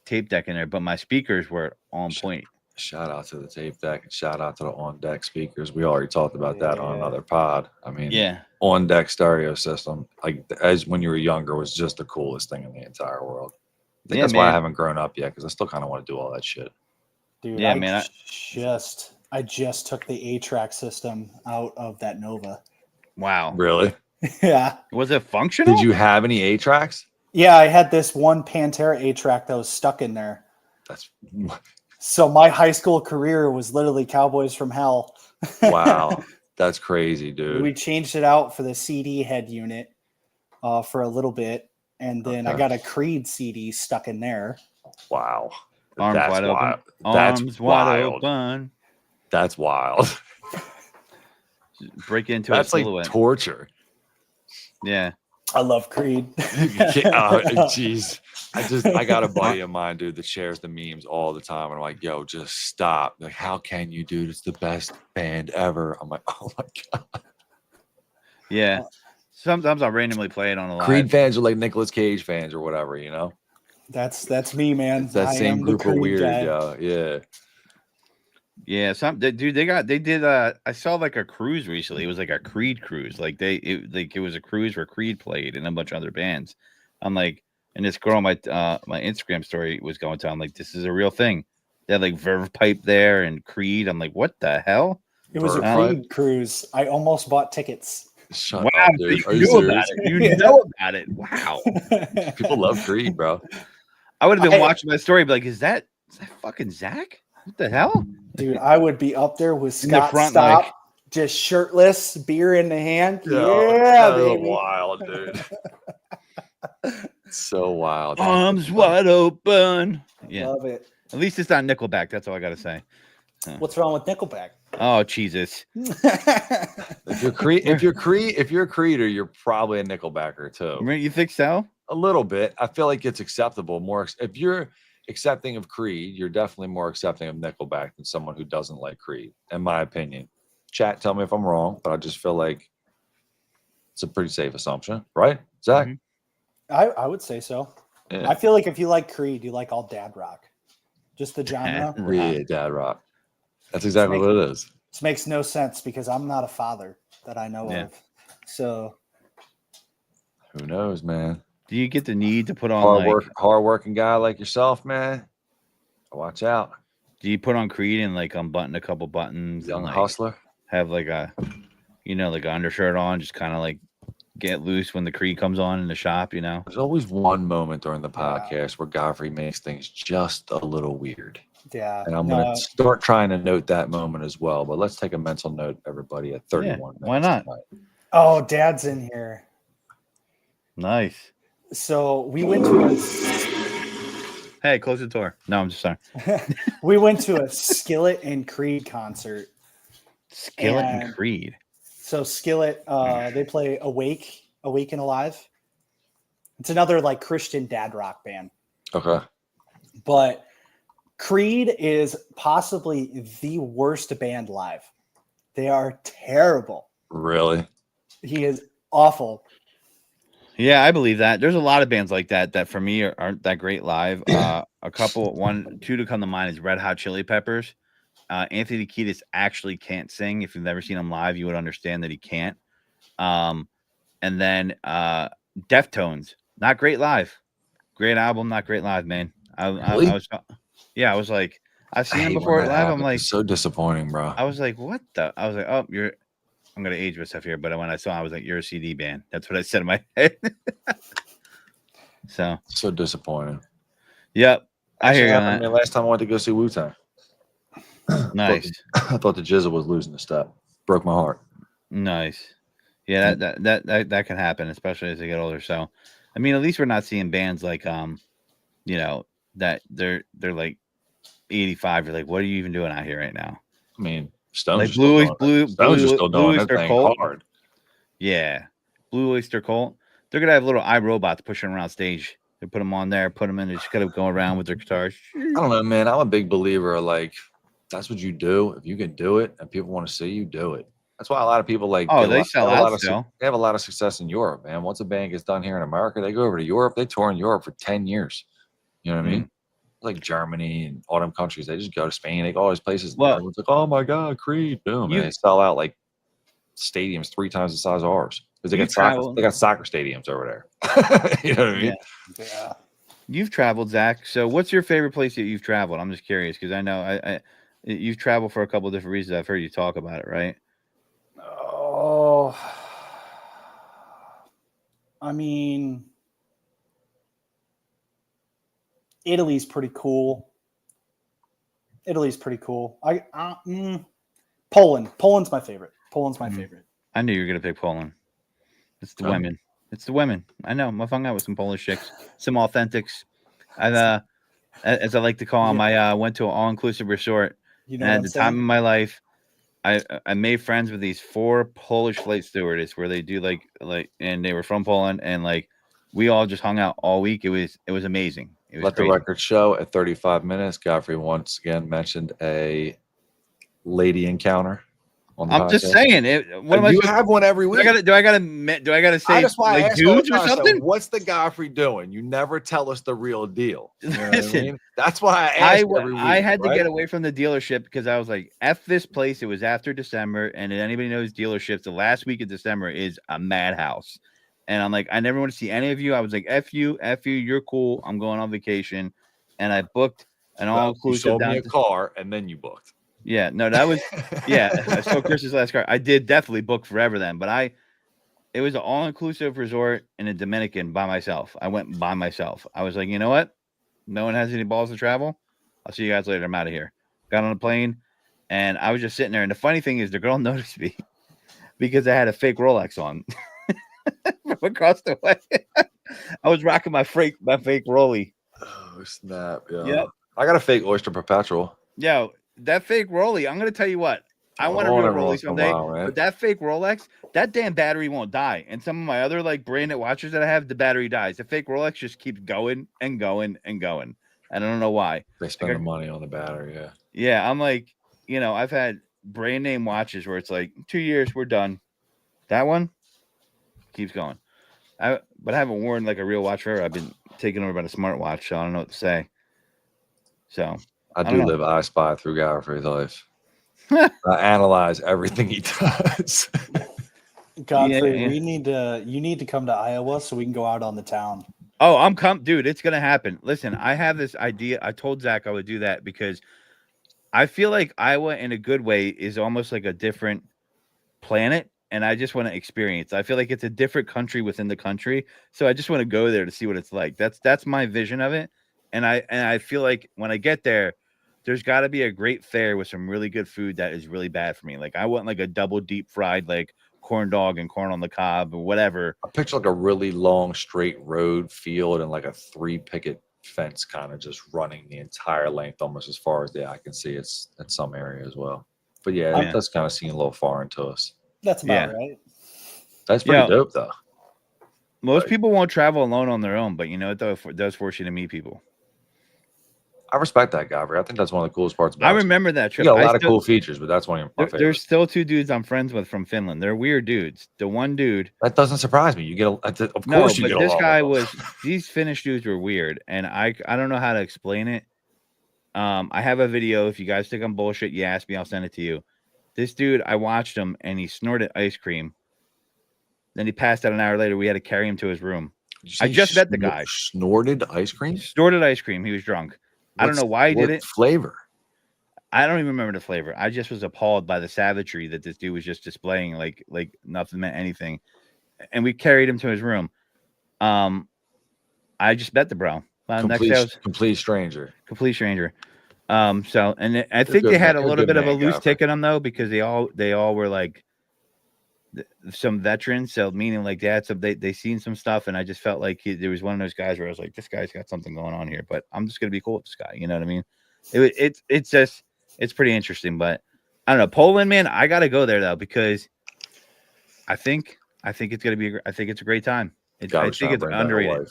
tape deck in there. But my speakers were on point. Shout out to the tape deck and shout out to the on deck speakers. We already talked about that on another pod. I mean, on deck stereo system, like as when you were younger, was just the coolest thing in the entire world. I think that's why I haven't grown up yet, because I still kind of want to do all that shit. Dude, yeah, I just took the A-Track system out of that Nova. Wow. Really? Yeah. Was it functional? Did you have any A-Tracks? Yeah, I had this one Pantera A-Track that was stuck in there. So my high school career was literally Cowboys from Hell. Wow. That's crazy, dude. We changed it out for the CD head unit for a little bit. And then I got a Creed CD stuck in there. Wow. Arms wide open. That's wild. Open. That's wild. Break into that's a like torture. Yeah. I love Creed. Jeez. I got a buddy of mine, dude, that shares the memes all the time. And I'm like, yo, just stop. Like, how can you, dude? It's the best band ever. I'm like, oh my God. Yeah. Sometimes I'll randomly play it on a live. Creed fans are like Nicolas Cage fans or whatever, you know? That's me, man. It's that same group of weird, yeah. Yeah, they did I saw like a cruise recently. It was like a Creed cruise. Like it was a cruise where Creed played and a bunch of other bands. I'm like, and this girl on my Instagram story was going to, I'm like, this is a real thing. They had like Verve Pipe there and Creed. I'm like, what the hell? It was a Creed cruise. I almost bought tickets. Shut up, dude. You knew about it. You know about it. Wow. People love Creed, bro. I would have been watching my story, be like, is that fucking Zach? What the hell? Dude, I would be up there with In the Scott front, Stop, like- just shirtless, beer in the hand. Yo, Yeah, that is baby. wild, dude. So wild. Arms wide open. Yeah. Love it. At least it's not Nickelback. That's all I got to say. What's wrong with Nickelback? Oh, Jesus. If you're a Creeder, you're probably a Nickelbacker too. You think so? A little bit. I feel like it's acceptable. More if you're accepting of Creed, you're definitely more accepting of Nickelback than someone who doesn't like Creed, in my opinion. Chat, tell me if I'm wrong, but I just feel like it's a pretty safe assumption, right, Zach? I would say so. Yeah. I feel like if you like Creed, you like all dad rock. Just the genre. Yeah, dad rock. That's exactly what it is. This makes no sense because I'm not a father that I know of. So who knows, man? Do you get the need to put on hard-working guy like yourself, man? Watch out. Do you put on Creed and like unbutton a couple buttons? Young and, like, hustler. Have like a, like an undershirt on, just kind of like get loose when the Creed comes on in the shop, There's always one moment during the podcast where Godfrey makes things just a little weird. Yeah. And I'm going to start trying to note that moment as well. But let's take a mental note, everybody, at 31 minutes. Why not? Tonight. Oh, Dad's in here. Nice. So we went to Hey, close the door. No, I'm just sorry. We went to a Skillet and Creed concert. Skillet and Creed. So Skillet, they play Awake and Alive. It's another like Christian dad rock band. Okay. But Creed is possibly the worst band live. They are terrible. Really? He is awful. Yeah, I believe that. There's a lot of bands like that for me aren't that great live. A couple, two to come to mind is Red Hot Chili Peppers. Anthony Kiedis actually can't sing. If you've never seen him live, you would understand that he can't. And then Deftones, not great live. Great album, not great live, man. I was like, I've seen him before live. I'm like, so disappointing, bro. I was like, what the? I was like, oh, I'm gonna age myself here, but when I saw him, I was like, you're a CD band. That's what I said in my head. So disappointing. Yep. I hear you. Last time I went to go see Wu-Tang. Nice. I thought the Jizzle was losing the step. Broke my heart. Nice. Yeah, that can happen, especially as they get older. So, I mean, at least we're not seeing bands like that they're like 85. You're like, what are you even doing out here right now? I mean, Stones like Stones are still doing their thing hard. Yeah, Blue Oyster Cult. They're gonna have little iRobots pushing around stage. They put them on there, put them in. They just gotta go around with their guitars. I don't know, man. I'm a big believer of like that's what you do. If you can do it and people want to see you, do it. That's why a lot of people like. Oh, they sell out still. They have a lot of success in Europe, man. Once a band gets done here in America, they go over to Europe. They tour in Europe for 10 years. You know what I mean? Like Germany and all them countries. They just go to Spain. They go all these places. Well, everyone's like, oh my God, Creed. Boom. And they sell out like stadiums 3 times the size of ours. Because they got soccer stadiums over there. You know what I mean? Yeah. You've traveled, Zach. So what's your favorite place that you've traveled? I'm just curious because I know you've traveled for a couple of different reasons. I've heard you talk about it, right? Oh, I mean, Italy's pretty cool. Poland. Poland's my favorite. Favorite. I knew you were gonna pick Poland. It's the women. It's the women. I know. I've hung out with some Polish chicks, some authentics. I've as I like to call them, I went to an all-inclusive resort. And at the time of my life, I made friends with these 4 Polish flight stewardess where they do like and they were from Poland and like we all just hung out all week. It was amazing. It was Let the record show at 35 minutes. Godfrey once again mentioned a lady encounter on the podcast. Just saying it. You have one every week. Do I gotta say that's why like dudes or something? What's the Godfrey doing? You never tell us the real deal. You know what I mean? That's why I asked every week. I had to get away from the dealership because I was like, F this place. It was after December, and if anybody knows dealerships, the last week of December is a madhouse. And I'm like, I never want to see any of you. I was like, F you, you're cool. I'm going on vacation. And I booked an all-inclusive. You sold me a car, and then you booked. Yeah, no, that was I sold Chris's last car. I did definitely book forever then, but it was an all-inclusive resort in a Dominican by myself. I went by myself. I was like, you know what? No one has any balls to travel. I'll see you guys later. I'm out of here. Got on a plane, And I was just sitting there. And the funny thing is, the girl noticed me because I had a fake Rolex on from across the way. I was rocking my fake Rollie. Oh snap! Yeah, Yep. I got a fake Oyster Perpetual. Yo, that fake Rollie. I'm gonna tell you what. I want a Oh, real every Rollie once in a someday, while, man. but that fake Rolex, that damn battery won't die. And some of my other like branded watches that I have, the battery dies. The fake Rolex just keeps going and going and going. I don't know why. They spend the money on the battery. Yeah. Yeah, I'm like, I've had brand name watches where it's like 2 years, we're done. That one keeps going. But I haven't worn like a real watch forever. I've been taken over by the smartwatch, so I don't know what to say. So I do live I spy through Godfrey's life. I analyze everything he does. Godfrey, you need to come to Iowa so we can go out on the town. Oh, dude, it's gonna happen. Listen, I have this idea. I told Zach I would do that because I feel like Iowa in a good way is almost like a different planet, and I just want to experience. I feel like it's a different country within the country. So I just want to go there to see what it's like. That's my vision of it. And I feel like when I get there, there's got to be a great fair with some really good food that is really bad for me. Like I want like a double deep fried like corn dog and corn on the cob or whatever. I picture like a really long straight road field and like a 3-picket fence kind of just running the entire length almost as far as the eye can see. It's at some area as well. But yeah, it does kind of seem a little foreign to us. That's about right. That's pretty dope though. Most people won't travel alone on their own, but it does force you to meet people. I respect that, Godfrey. I think that's one of the coolest parts about it. I remember that trip. You got a lot of cool features, but that's one of my favorites. There's still 2 dudes I'm friends with from Finland. They're weird dudes. The one dude that doesn't surprise me. You get of course you get this guy was these Finnish dudes were weird, and I don't know how to explain it. I have a video. If you guys think I'm bullshit, you ask me, I'll send it to you. This dude, I watched him and he snorted ice cream. Then he passed out an hour later. We had to carry him to his room. I just met the guy. Snorted ice cream? Snorted ice cream. He was drunk. I don't know why he did it. Flavor? I don't even remember the flavor. I just was appalled by the savagery that this dude was just displaying, like nothing meant anything. And we carried him to his room. I just met the bro. Complete stranger. Complete stranger. So, and I think they had a little bit of a loose tick in them though, because they all were like some veterans. So meaning like that, so they seen some stuff, and I just felt like there was one of those guys where I was like, this guy's got something going on here, but I'm just gonna be cool with this guy. You know what I mean? It's pretty interesting, but I don't know. Poland, man, I gotta go there though because I think it's gonna be. I think it's a great time. I think it's underrated.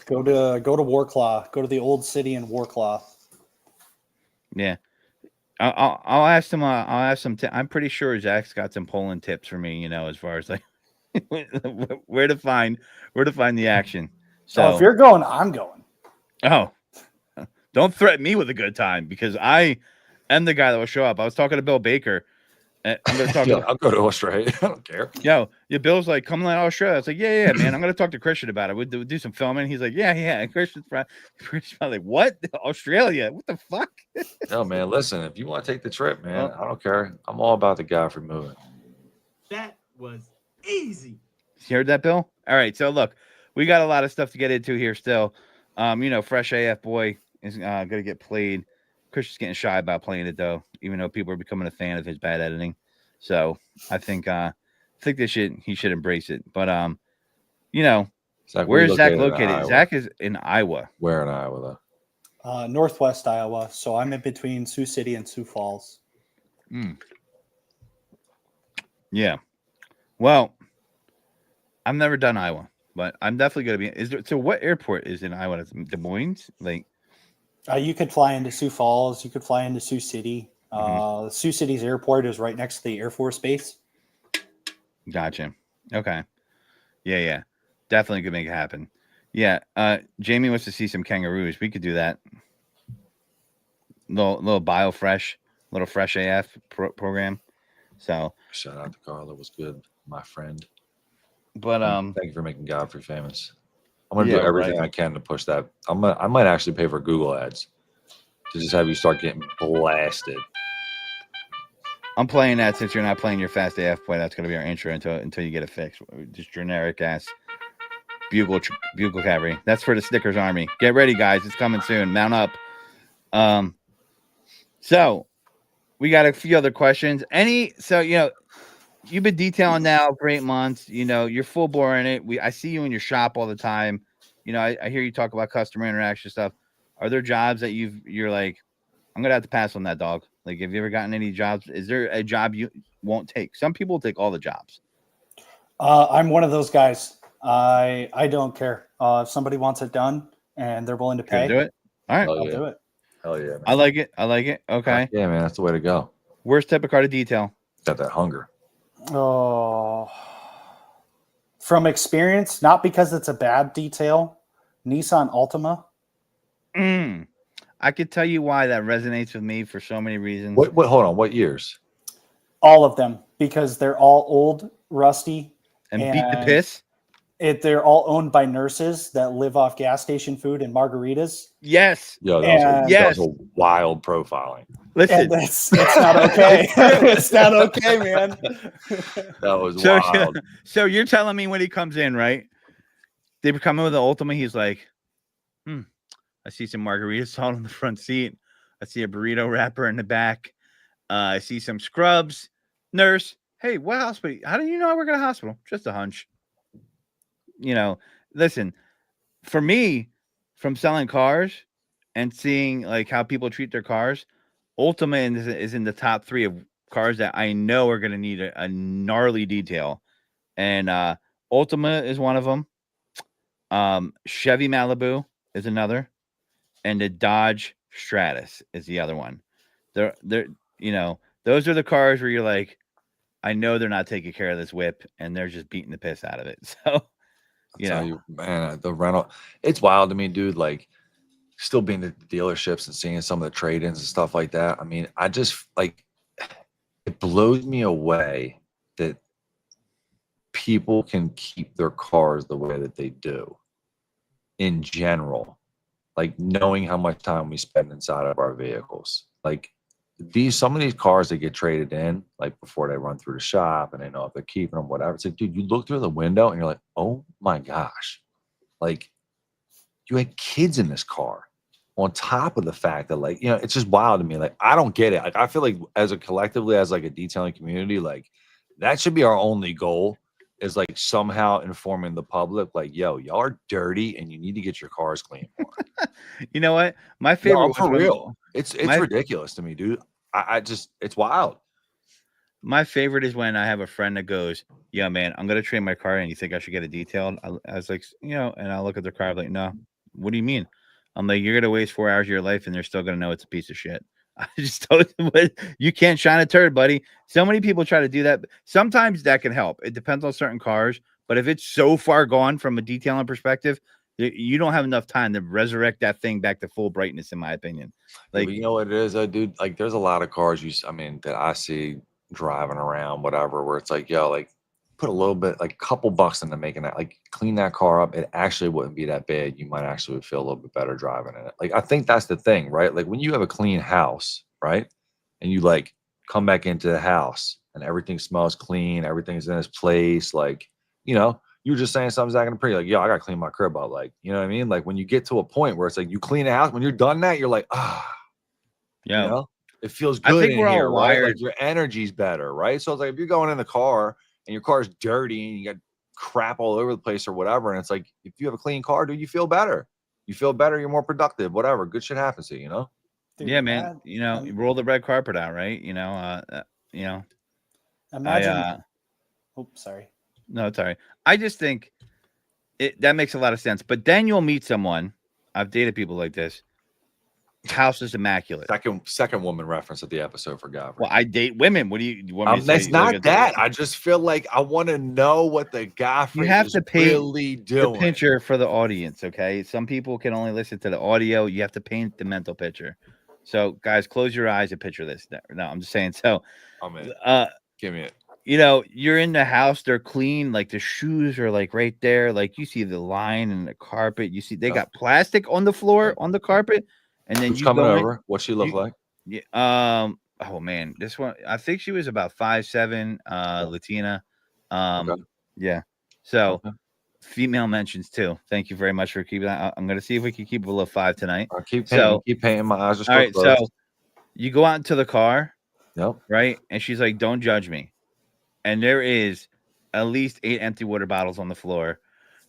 Go to Warclaw. Go to the old city in Warclaw. Yeah, I'll ask them. I'll ask them. I'm pretty sure Zach's got some Poland tips for me. As far as like where to find the action. So if you're going, I'm going. Oh, don't threaten me with a good time because I am the guy that will show up. I was talking to Bill Baker. I'm going to talk. I'll go to Australia. I don't care. Bill's like, come to Australia. I was like, yeah, man. I'm going to talk to Christian about it. We'll do some filming. He's like, yeah. And Christian's like, what? Australia? What the fuck? No, man. Listen, if you want to take the trip, man, I don't care. I'm all about the Godfrey moving. That was easy. You heard that, Bill? All right. So look, we got a lot of stuff to get into here still. Fresh AF boy is going to get played. Christian's getting shy about playing it though, even though people are becoming a fan of his bad editing. So I think he should embrace it. But where is Zach located? Zach is in Iowa. Where in Iowa though? Northwest Iowa. So I'm in between Sioux City and Sioux Falls. Yeah. Well, I've never done Iowa, but I'm definitely going to be. So what airport is in Iowa? Des Moines? Like. You could fly into Sioux Falls. You could fly into Sioux City. Sioux City's airport is right next to the Air Force Base. Gotcha. Okay. Yeah. Definitely could make it happen. Yeah. Jamie wants to see some kangaroos. We could do that. Little BioFresh, little Fresh AF program. So shout out to Carla. Was good, my friend. But thank you for making Godfrey famous. I'm gonna do everything I can to push that. I might actually pay for Google ads to just have you start getting blasted. I'm playing that since you're not playing your fast AF play. That's gonna be our intro until you get it fixed. Just generic ass bugle cavalry. That's for the Snickers Army. Get ready, guys. It's coming soon. Mount up. So we got a few other questions. So you've been detailing now for 8 months. You're full bore in it. I see you in your shop all the time. I hear you talk about customer interaction stuff. Are there jobs that you're like, I'm gonna have to pass on that, dog? Like, have you ever gotten any jobs? Is there a job you won't take? Some people will take all the jobs. I'm one of those guys. I don't care. If somebody wants it done and they're willing to Gonna pay, do it. All right. I'll do it. Hell yeah, man. I like it. Okay. Yeah, man. That's the way to go. Worst type of car to detail? Got that hunger. Oh, from experience, not because it's a bad detail. Nissan Altima. I could tell you why that resonates with me for so many reasons. What? Hold on. What years? All of them, because they're all old, rusty, and beat the piss. They're all owned by nurses that live off gas station food and margaritas. Yes. Yo, that was a wild profiling. Listen, it's not okay. It's not okay, man. That was wild. So you're telling me when he comes in, right? They were coming with the Ultima. He's like, I see some margarita salt on the front seat. I see a burrito wrapper in the back. I see some scrubs. Nurse, hey, what hospital? How do you know I work at a hospital? Just a hunch. Listen, for me, from selling cars and seeing like how people treat their cars, Ultima is in the top 3 of cars that I know are going to need a gnarly detail. And Ultima is one of them. Chevy Malibu is another. And the Dodge Stratus is the other one. They're those are the cars where you're like, I know they're not taking care of this whip and they're just beating the piss out of it. So, tell you, man, the rental, it's wild to me, dude. Like, still being at the dealerships and seeing some of the trade-ins and stuff like that. I mean, I just like, it blows me away that people can keep their cars the way that they do in general. Like, knowing how much time we spend inside of our vehicles. Like, some of these cars that get traded in, like before they run through the shop and they know if they're keeping them, whatever. It's like, dude, you look through the window and you're like, oh my gosh, like, you had kids in this car. On top of the fact that, like, it's just wild to me. Like, I don't get it. Like, I feel like as a collectively, as like a detailing community, like, that should be our only goal, is like somehow informing the public, like, yo, y'all are dirty and you need to get your cars clean more. You know what? My favorite for real. It's ridiculous to me, dude. I just, it's wild. My favorite is when I have a friend that goes, yeah, man, I'm going to trade my car and you think I should get it detailed? I was like, and I look at the car, I'm like, no, what do you mean? I'm like, you're going to waste 4 hours of your life and they're still going to know it's a piece of shit. I just told them, you can't shine a turd, buddy. So many people try to do that. Sometimes that can help. It depends on certain cars. But if it's so far gone from a detailing perspective, you don't have enough time to resurrect that thing back to full brightness, in my opinion. Like, you know what it is, though, dude? Like, there's a lot of cars that I see driving around, whatever, where it's like, yo, like, put a little bit, like, a couple bucks into making that, like, clean that car up. It actually wouldn't be that bad. You might actually feel a little bit better driving in it. Like, I think that's the thing, right? Like, when you have a clean house, right, and you like come back into the house and everything smells clean, everything's in its place, like, you were just saying something's not gonna pretty, like, yo, I gotta clean my crib up, like, you know what I mean? Like, when you get to a point where it's like you clean the house, when you're done that, you're like, yeah, it feels good. I think in we're all here, wired. right? Like, your energy's better, right? So it's like, if you're going in the car and your car's dirty and you got crap all over the place or whatever, and it's like, if you have a clean car, dude, you feel better. You're more productive, whatever. Good shit happens to you, Dude, yeah, man. You roll the red carpet out, right? Imagine. Sorry. No, it's all right. I just think that makes a lot of sense. But then you'll meet someone. I've dated people like this. House is immaculate. Second woman reference of the episode for Godfrey. Well, I date women. What do you want me to say? It's not that. I just feel like I want to know what the Godfrey is really doing. The picture for the audience, okay? Some people can only listen to the audio. You have to paint the mental picture. So, guys, close your eyes and picture this. No, I'm just saying. So, give me it. You're in the house. They're clean. Like, the shoes are like right there. Like, you see the line and the carpet. You see they got plastic on the floor, on the carpet. And then who's coming over? What's she look like? Yeah. Oh man, this one. I think she was about 5'7", Latina. Okay. Yeah. So, female mentions too. Thank you very much for keeping that. I'm gonna see if we can keep it below 5 tonight. I'll keep painting my eyes. All right. So, you go out into the car. Yep. Right. And she's like, don't judge me. And there is at least 8 empty water bottles on the floor.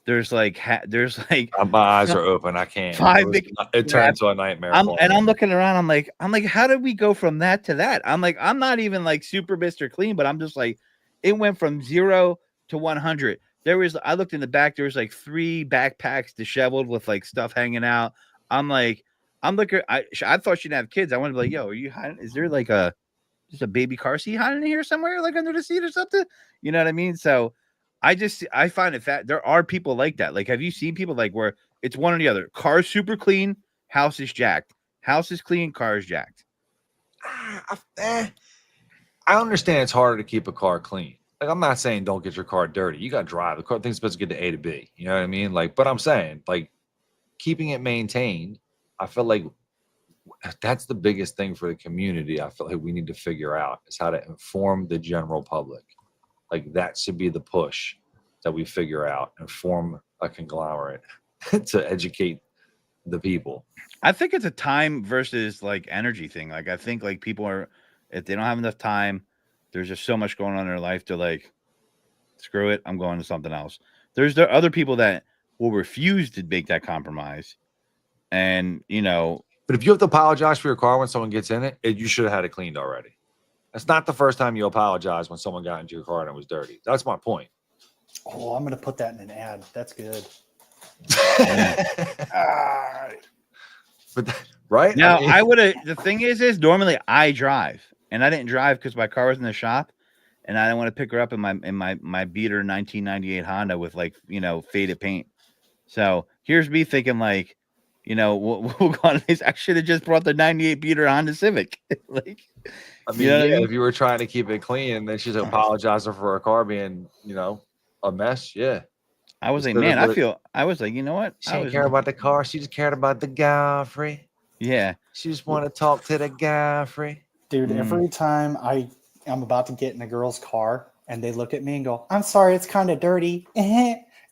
There's like, my eyes are open. I can't. 5 it turned into a nightmare. I'm looking around. I'm like, how did we go from that to that? I'm like, I'm not even like super Mr. Clean, but I'm just like, it went from 0 to 100. I looked in the back. There was like 3 backpacks disheveled with like stuff hanging out. I'm looking. I thought she'd have kids. I wanted to be like, yo, are you hiding? Is there like just a baby car seat hiding in here somewhere, like under the seat or something? You know what I mean? So I find it that there are people like that. Like, have you seen people like where it's one or the other? Car's super clean, house is jacked. House is clean, car is jacked. I understand it's harder to keep a car clean. Like, I'm not saying don't get your car dirty. You got to drive. The car thing's supposed to get to A to B. You know what I mean? Like, but I'm saying, like, keeping it maintained, I feel like that's the biggest thing for the community. I feel like we need to figure out is how to inform the general public. Like, that should be the push that we figure out and form a conglomerate to educate the people. I think it's a time versus like energy thing. Like, I think like people are, if they don't have enough time, there's just so much going on in their life. They're like, screw it, I'm going to something else. There are other people that will refuse to make that compromise. And, you know. But if you have to apologize for your car when someone gets in it, you should have had it cleaned already. That's not the first time you apologize when someone got into your car and it was dirty. That's my point. Oh, I'm going to put that in an ad. That's good. But right now, I would have. The thing is normally I drive, and I didn't drive because my car was in the shop, and I didn't want to pick her up in my beater 1998 Honda with like, you know, faded paint. So here's me thinking like, you know, we'll go on this. I should have just brought the 98 beater Honda Civic. Like, I mean, yeah, if you were trying to keep it clean and then she's apologizing for her car being, you know, a mess. Yeah. I was like, man, I was like, you know what? She didn't care about the car. She just cared about the Godfrey. Yeah. She just wanted to talk to the Godfrey. Dude, every time I'm about to get in a girl's car and they look at me and go, I'm sorry, it's kind of dirty.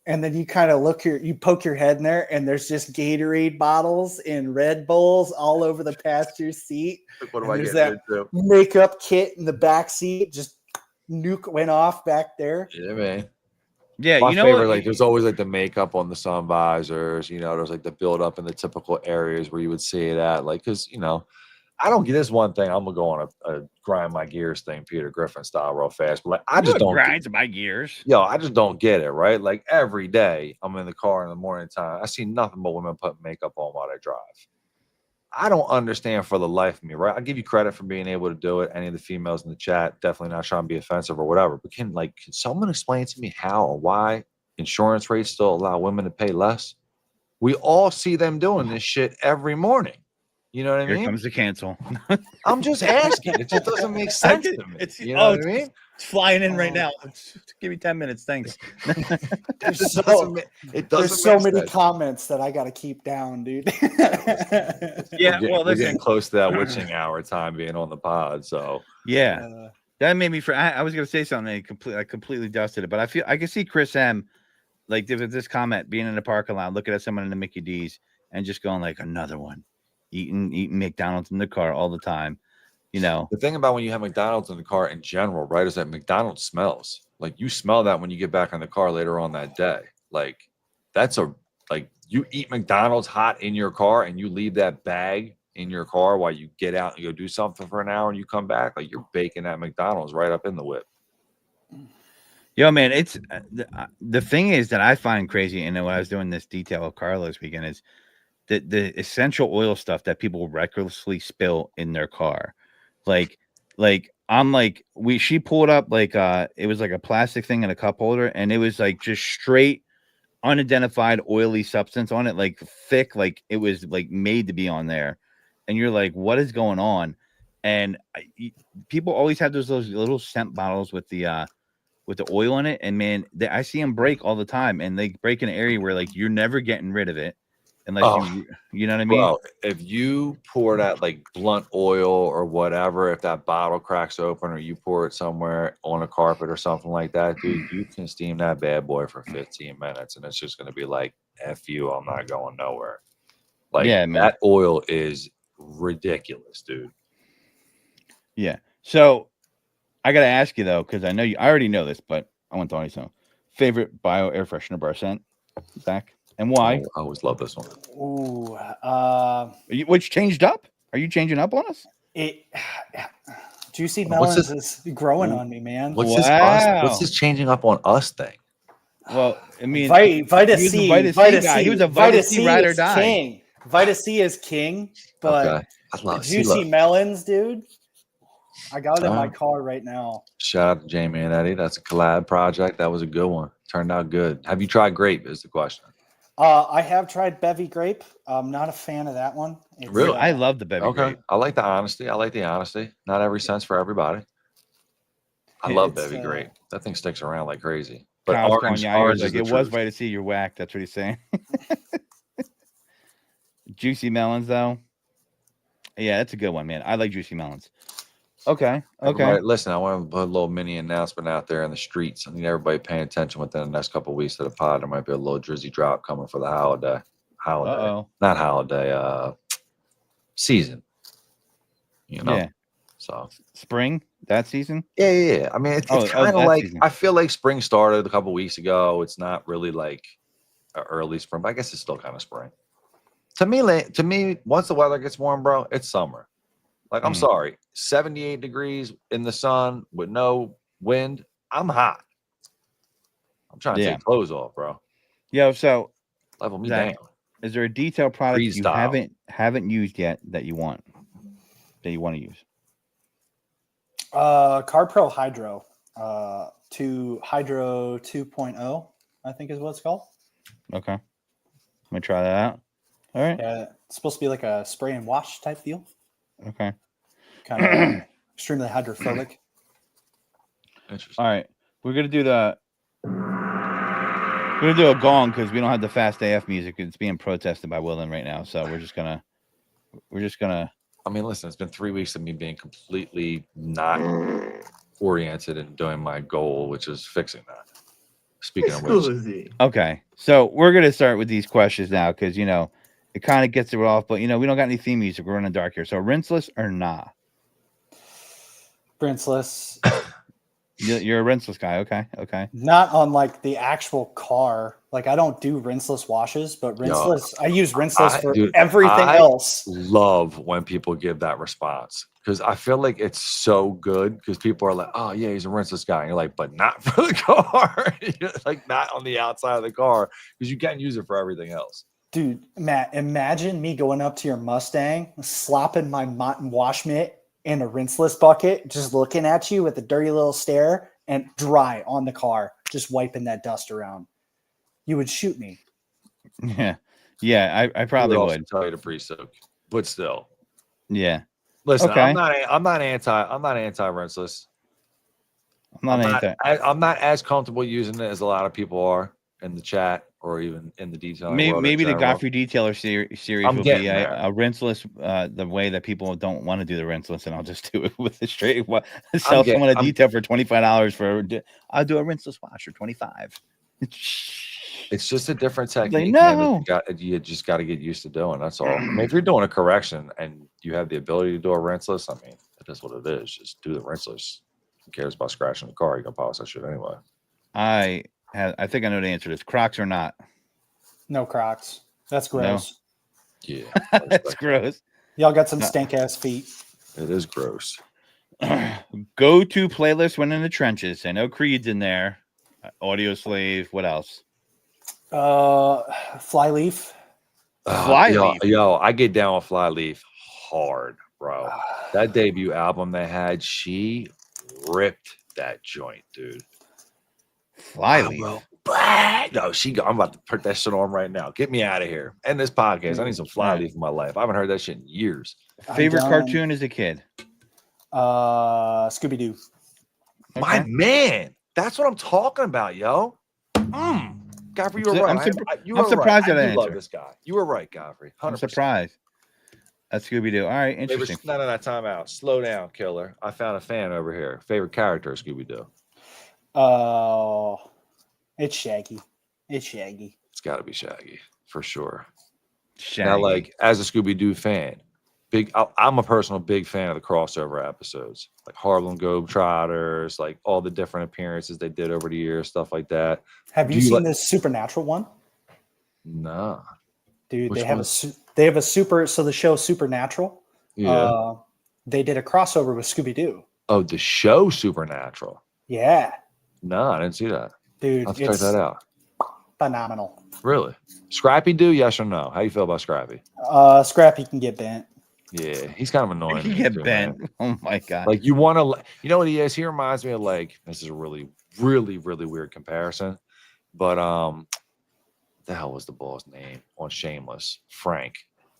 And then you kind of you poke your head in there and there's just Gatorade bottles and Red Bulls all over the passenger seat. What do I get into? Makeup kit in the back seat, just nuke went off back there. Yeah, man. Yeah, my favorite, like there's always like the makeup on the sun visors, you know, there's like the build up in the typical areas where you would see it at, like, because, you know, I don't get this one thing. I'm gonna go on a grind my gears thing, Peter Griffin style, real fast. But like, I just don't grind my gears. Yo, I just don't get it, right? Like every day, I'm in the car in the morning time. I see nothing but women put makeup on while they drive. I don't understand for the life of me, right? I give you credit for being able to do it. Any of the females in the chat, definitely not trying to be offensive or whatever. But can someone explain to me how or why insurance rates still allow women to pay less? We all see them doing this shit every morning. You know what I mean? Here comes the cancel. I'm just asking. It just doesn't make sense to me. You know what I mean? It's flying in right now. Give me 10 minutes. Thanks. There's so many comments that I got to keep down, dude. Yeah, we're getting close to that witching hour time being on the pod. So yeah, that made me. I was gonna say something. I completely dusted it, but I can see Chris M. Like this comment being in the parking lot, looking at someone in the Mickey D's, and just going like another one, eating McDonald's in the car all the time. You know, the thing about when you have McDonald's in the car in general, right, is that McDonald's smells. Like you smell that when you get back in the car later on that day. Like you eat McDonald's hot in your car and you leave that bag in your car while you get out and go do something for an hour and you come back, like you're baking that McDonald's right up in the whip. Yo, man, it's the thing is that I find crazy, and when I was doing this detail of Carlos weekend, is the essential oil stuff that people recklessly spill in their car. Like I'm like, she pulled up like it was like a plastic thing in a cup holder, and it was like just straight unidentified oily substance on it, like thick, like it was like made to be on there. And you're like, what is going on? And people always have those little scent bottles with the oil in it, and man, I see them break all the time, and they break in an area where like you're never getting rid of it unless you know what I mean. Well, if you pour that like blunt oil or whatever, if that bottle cracks open or you pour it somewhere on a carpet or something like that, dude, you can steam that bad boy for 15 minutes and it's just going to be like, F you, I'm not going nowhere. Like, yeah, man, that oil is ridiculous, dude. Yeah. So I gotta ask you though, because I know I already know this, but I want Tony to know. Favorite bio air freshener bar scent, Zach, and why? I always love this one. Ooh, Which changed up? Are you changing up on us? it Juicy What's Melons this? is growing on me, man. What's this us? What's Wow. this changing up on us thing? Well, I mean, Vita he was a C, Vita C guy. He was a Vita C ride or is die. king. Vita C is king, but Okay. I love Juicy Melons, dude. I got it in my Alright. car right now. Shout out to Jamie and Eddie. That's a collab project. That was a good one. Turned out good. Have you tried grape? Is the question. I have tried Bevy Grape. I'm not a fan of that one. It's, Really? I love the Bevy Okay. grape. I like the honesty. I like the honesty. Not every sense for everybody. I love It's, Bevy grape. That thing sticks around like crazy. But Kyle's calling you out here, orange like is the it was truth. Vita C. You're whack. That's what he's saying. Juicy Melons, though. Yeah, that's a good one, man. I like Juicy Melons. Okay. Everybody, listen, I want to put a little mini announcement out there in the streets. I need everybody paying attention within the next couple of weeks to the pod. There might be a little drizzy drop coming for the holiday. Uh-oh. Not holiday, season. You know? Yeah. So Spring that season. yeah. I mean, it's kind of that like season. I feel like spring started a couple weeks ago. It's not really like early spring, but I guess it's still kind of spring. To me, once the weather gets warm, bro, it's summer. Like, I'm sorry, 78 degrees in the sun with no wind. I'm hot. I'm trying to take clothes off, bro. Yo, so Level me Zach, down. is there a detail product you Freestyle. haven't used yet that you want to use? CarPro Hydro. Hydro 2.0, I think is what it's called. Okay. Let me try that out. All right. Yeah, it's supposed to be like a spray and wash type deal. Okay. Kind of extremely hydrophobic. Interesting. All right. We're gonna do a gong because we don't have the fast AF music. It's being protested by Willen right now. So we're just gonna I mean, listen, it's been 3 weeks of me being completely not oriented and doing my goal, which is fixing that. Speaking of which, okay. So we're gonna start with these questions now because it kind of gets it off, but we don't got any theme music. We're running dark here. So rinseless or nah? Rinseless. You're a rinseless guy. Okay. Not on like the actual car. Like I don't do rinseless washes, but rinseless. I use rinseless for everything else. Love when people give that response because I feel like it's so good because people are like, "Oh yeah, he's a rinseless guy." And you're like, "But not for the car." Like not on the outside of the car because you can't use it for everything else. Dude, Matt, imagine me going up to your Mustang, slopping my wash mitt in a rinseless bucket, just looking at you with a dirty little stare and dry on the car, just wiping that dust around. You would shoot me. Yeah. I probably would tell you to pre-soak, but still, yeah. Listen, okay. I'm not anti-rinseless. I'm not as comfortable using it as a lot of people are in the chat or even in the detailing world. Maybe the Godfrey Detailer series will be a rinseless, the way that people don't want to do the rinseless, and I'll just do it with the straight. Sell someone a detail for $25 I'll do a rinseless wash for $25. It's just a different technique. No, you just got to get used to doing. That's all. I mean, if you're doing a correction and you have the ability to do a rinseless, I mean, it is what it is. Just do the rinseless. Who cares about scratching the car? You can polish that shit anyway. I think I know the answer to this. Crocs or not? No Crocs. That's gross. No. Yeah, that's gross. Y'all got some stank ass feet. It is gross. Go to playlist when in the trenches. I know Creed's in there. Audio Slave. What else? Flyleaf. Flyleaf. Yo, I get down with Flyleaf hard, bro. That debut album they had, she ripped that joint, dude. Flyleaf. No, I'm about to put that shit on right now. Get me out of here. End this podcast. I need some Flyleaf in my life. I haven't heard that shit in years. Favorite cartoon as a kid? Scooby-Doo. Okay. My man. That's what I'm talking about, yo. Godfrey, you were right. I'm surprised at that answer. Love this guy. You were right, Godfrey. 100%. I'm surprised. That's Scooby-Doo. All right, interesting. No, time out. Slow down, killer. I found a fan over here. Favorite character of Scooby-Doo? It's Shaggy. It's got to be Shaggy for sure. Shaggy. Now, like as a Scooby-Doo fan, I'm a personal big fan of the crossover episodes, like Harlem Globetrotters, like all the different appearances they did over the years, stuff like that. Have you seen this Supernatural one? Nah. Dude, Which they have one? a super. So the show Supernatural. Yeah. They did a crossover with Scooby Doo. Oh, the show Supernatural. Yeah, No, I didn't see that. dude, I'll have to check that out. phenomenal. Really? Scrappy Doo, yes or no? How you feel about Scrappy? Scrappy can get bent. Yeah, he's kind of annoying. He get bent. Man. Oh my god! Like you want to, you know what he is? He reminds me of like this is a really, really, really weird comparison, but the hell was the boy's name on Shameless? Frank.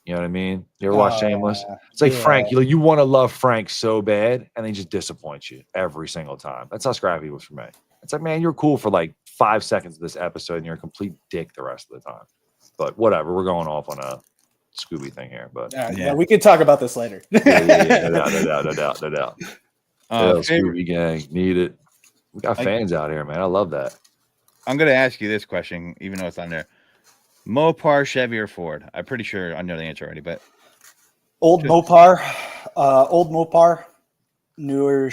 You know what I mean? You ever watch Shameless? It's like Frank. You want to love Frank so bad, and he just disappoints you every single time. That's how Scrappy was for me. It's like, man, you're cool for like 5 seconds of this episode, and you're a complete dick the rest of the time. But whatever, we're going off on a Scooby thing here, but yeah, we could talk about this later. No doubt. Scooby gang, need it. We got fans out here, man. I love that. I'm gonna ask you this question, even though it's on there: Mopar, Chevy, or Ford? I'm pretty sure I know the answer already, but old Mopar, newer.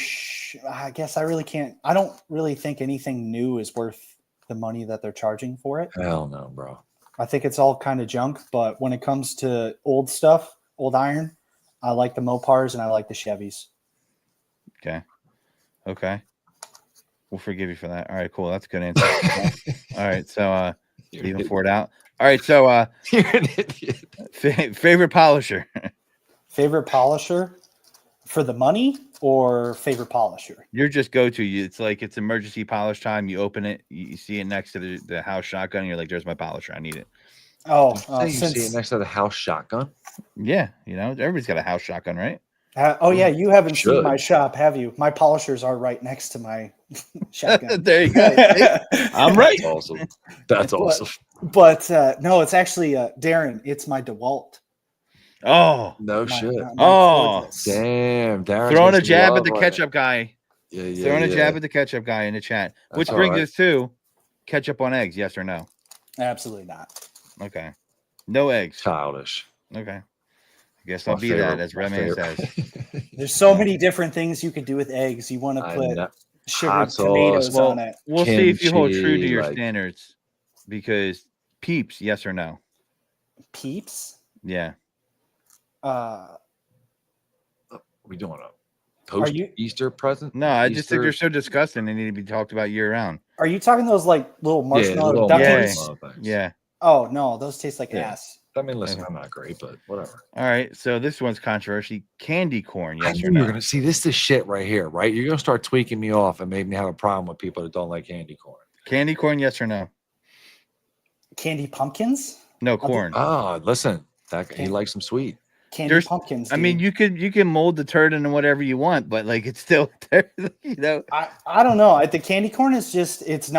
I guess I really can't. I don't really think anything new is worth the money that they're charging for it. Hell no, bro. I think it's all kind of junk, but when it comes to old stuff, old iron, I like the Mopars and I like the Chevys. Okay. We'll forgive you for that. All right, cool. That's a good answer. All right, so leaving Ford out. All right, so you're an idiot. Favorite polisher. Favorite polisher for the money or favorite polisher? You're just go-to. It's like it's emergency polish time. You open it, you see it next to the house shotgun, and you're like, "There's my polisher. I need it." Oh, you see it next to the house shotgun? Yeah, you know, everybody's got a house shotgun, right? Yeah, you haven't seen my shop, have you? My polishers are right next to my shotgun. There you go. I'm right. That's awesome. That's awesome. But no, it's actually Darren. It's my DeWalt. Oh no shit! Oh damn! Darren throwing a jab at the ketchup guy. Yeah. Throwing a jab at the ketchup guy in the chat. Which brings us to ketchup on eggs. Yes or no? Absolutely not. Okay. No eggs. Childish. Okay. I guess I'll be that, as Redman says. There's so many different things you could do with eggs. You want to put sugared tomatoes on it. We'll see if you hold true to your standards. Because Peeps, yes or no? Peeps? Yeah. We doing a post Easter present? No, I just think they're so disgusting. They need to be talked about year round. Are you talking those like little marshmallow duckies? Yeah. Oh no, those taste like ass. I mean, listen, I'm not great, but whatever. All right, so this one's controversy. Candy corn, yes or no? no? You're gonna see this is shit right here, right? You're gonna start tweaking me off and make me have a problem with people that don't like candy corn. Candy corn, yes or no? Candy pumpkins? No corn. Oh, listen, he likes some sweet. Candy pumpkins. I mean, you can mold the turd into whatever you want, but like it's still there, you know. I don't know. The candy corn is just it's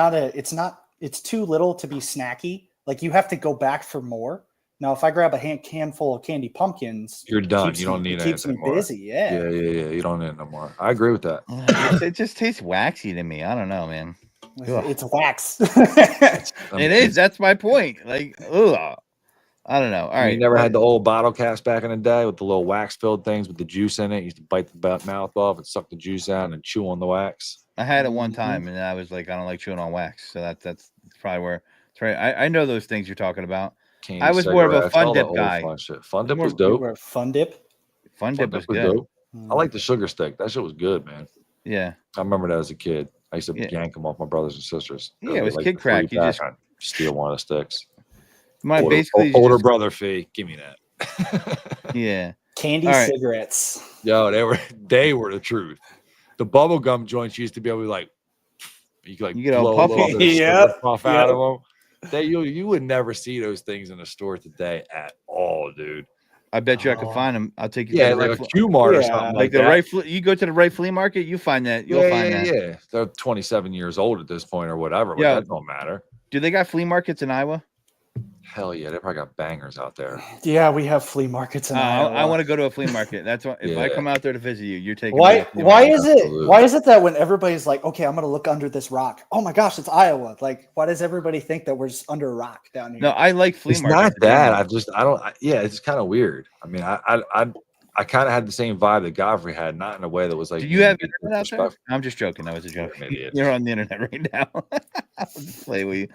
too little to be snacky. Like you have to go back for more. Now, if I grab a handful of candy pumpkins, you're done. You don't need it. It keeps me busy. Yeah. You don't need it no more. I agree with that. It just tastes waxy to me. I don't know, man. It's wax. It is. That's my point. Like, ugh. I don't know. All right. You never had the old bottle caps back in the day with the little wax-filled things with the juice in it. You used to bite the mouth off and suck the juice out and chew on the wax. I had it one time, and I was like, I don't like chewing on wax. So that's probably where. That's right. I know those things you're talking about. Candy I was more of a Fun Dip guy. Fun Dip was dope. Fun Dip? Fun Dip was good. Dope. I like the sugar stick. That shit was good, man. Yeah. I remember that as a kid. I used to yank them off my brothers and sisters. Yeah, it was kid crack. You just steal one of the sticks. Older brother fee. Give me that. Yeah. Candy cigarettes. Yo, they were the truth. The bubble gum joints used to be able to like you could get all puffy. Puff out of them. You would never see those things in the store today at all, dude. I bet you I could find them. I'll take you. Yeah, like a Q-Mart or something like the that. right. You go to the right flea market, you find that. You'll find that. Yeah. They're 27 years old at this point or whatever. But that don't matter. Do they got flea markets in Iowa? Hell yeah, they probably got bangers out there. Yeah, we have flea markets in Iowa. I want to go to a flea market. That's why if I come out there to visit you, you're taking. Why is it that when everybody's like, okay, I'm gonna look under this rock? Oh my gosh, it's Iowa. Like, why does everybody think that we're under a rock down here? No, I like flea markets. It's not that. I don't. Yeah, it's kind of weird. I mean, I I kind of had the same vibe that Godfrey had, not in a way that was like. Do you have internet out there? I'm just joking. That was a joke. Maybe You're on the internet right now. I'll just play with you.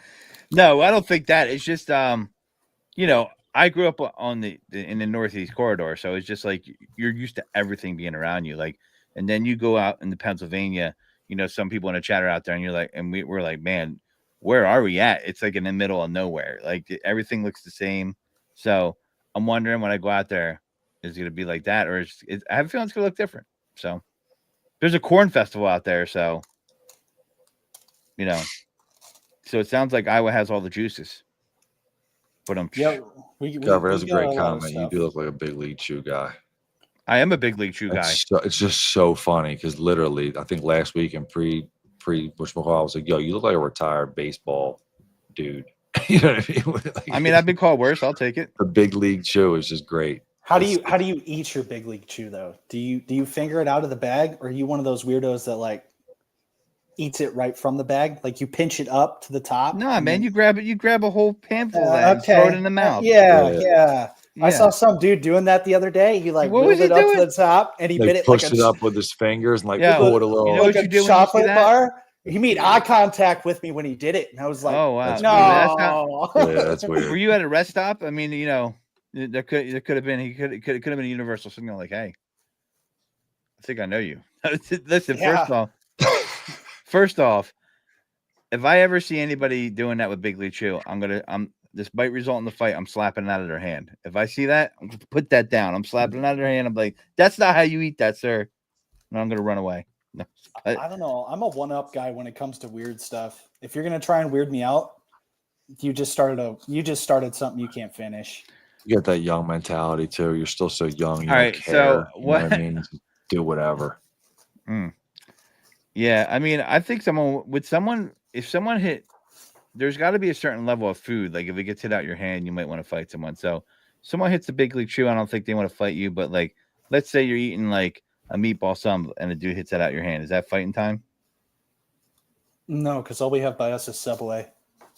No, I don't think that. It's just you know, I grew up on in the Northeast corridor, so it's just like you're used to everything being around you. Like, and then you go out into Pennsylvania. You know, some people in the chat are out there, and you're like, and we're like, man, where are we at? It's like in the middle of nowhere. Like everything looks the same. So I'm wondering when I go out there, is it gonna be like that, or I have a feeling it's gonna look different. So there's a corn festival out there, so you know. So it sounds like Iowa has all the juices. But Godfrey, that's a great comment. You do look like a big league chew guy. I am a big league chew guy. It's just so funny because literally, I think last week in pre whatchamacallit, I was like, "Yo, you look like a retired baseball dude." You know what I mean? Like, I mean, I've been called worse. I'll take it. The big league chew is just great. How do you eat your big league chew though? Do you finger it out of the bag, or are you one of those weirdos that like eats it right from the bag? Like you pinch it up to the top? No, man, you grab it. You grab a whole handful of that and throw it in the mouth. Yeah. I saw some dude doing that the other day. He like moved it up to the top and he bit it pushed it up with his fingers and like pulled a little you know like what a you do chocolate bar. He made eye contact with me when he did it, and I was like, "Oh wow, no, that's weird." Were you at a rest stop? I mean, you know, there could have been it could have been a universal signal, like, "Hey, I think I know you." Listen, first off, if I ever see anybody doing that with Big League Chew, I'm this might result in the fight. I'm slapping it out of their hand. If I see that, I'm gonna put that down. I'm slapping it out of their hand. I'm like, "That's not how you eat that, sir." And I'm gonna run away. No, I don't know. I'm a one-up guy when it comes to weird stuff. If you're gonna try and weird me out, you just started something you can't finish. You got that young mentality too. You're still so young. You All don't right, care. so you know what I mean? Do whatever. Yeah, I mean, I think if someone hit, there's got to be a certain level of food. Like if it gets hit out your hand, you might want to fight someone. So someone hits a Big League Chew, I don't think they want to fight you. But like, let's say you're eating like a meatball sub and a dude hits that out your hand. Is that fighting time? No, because all we have by us is Subway.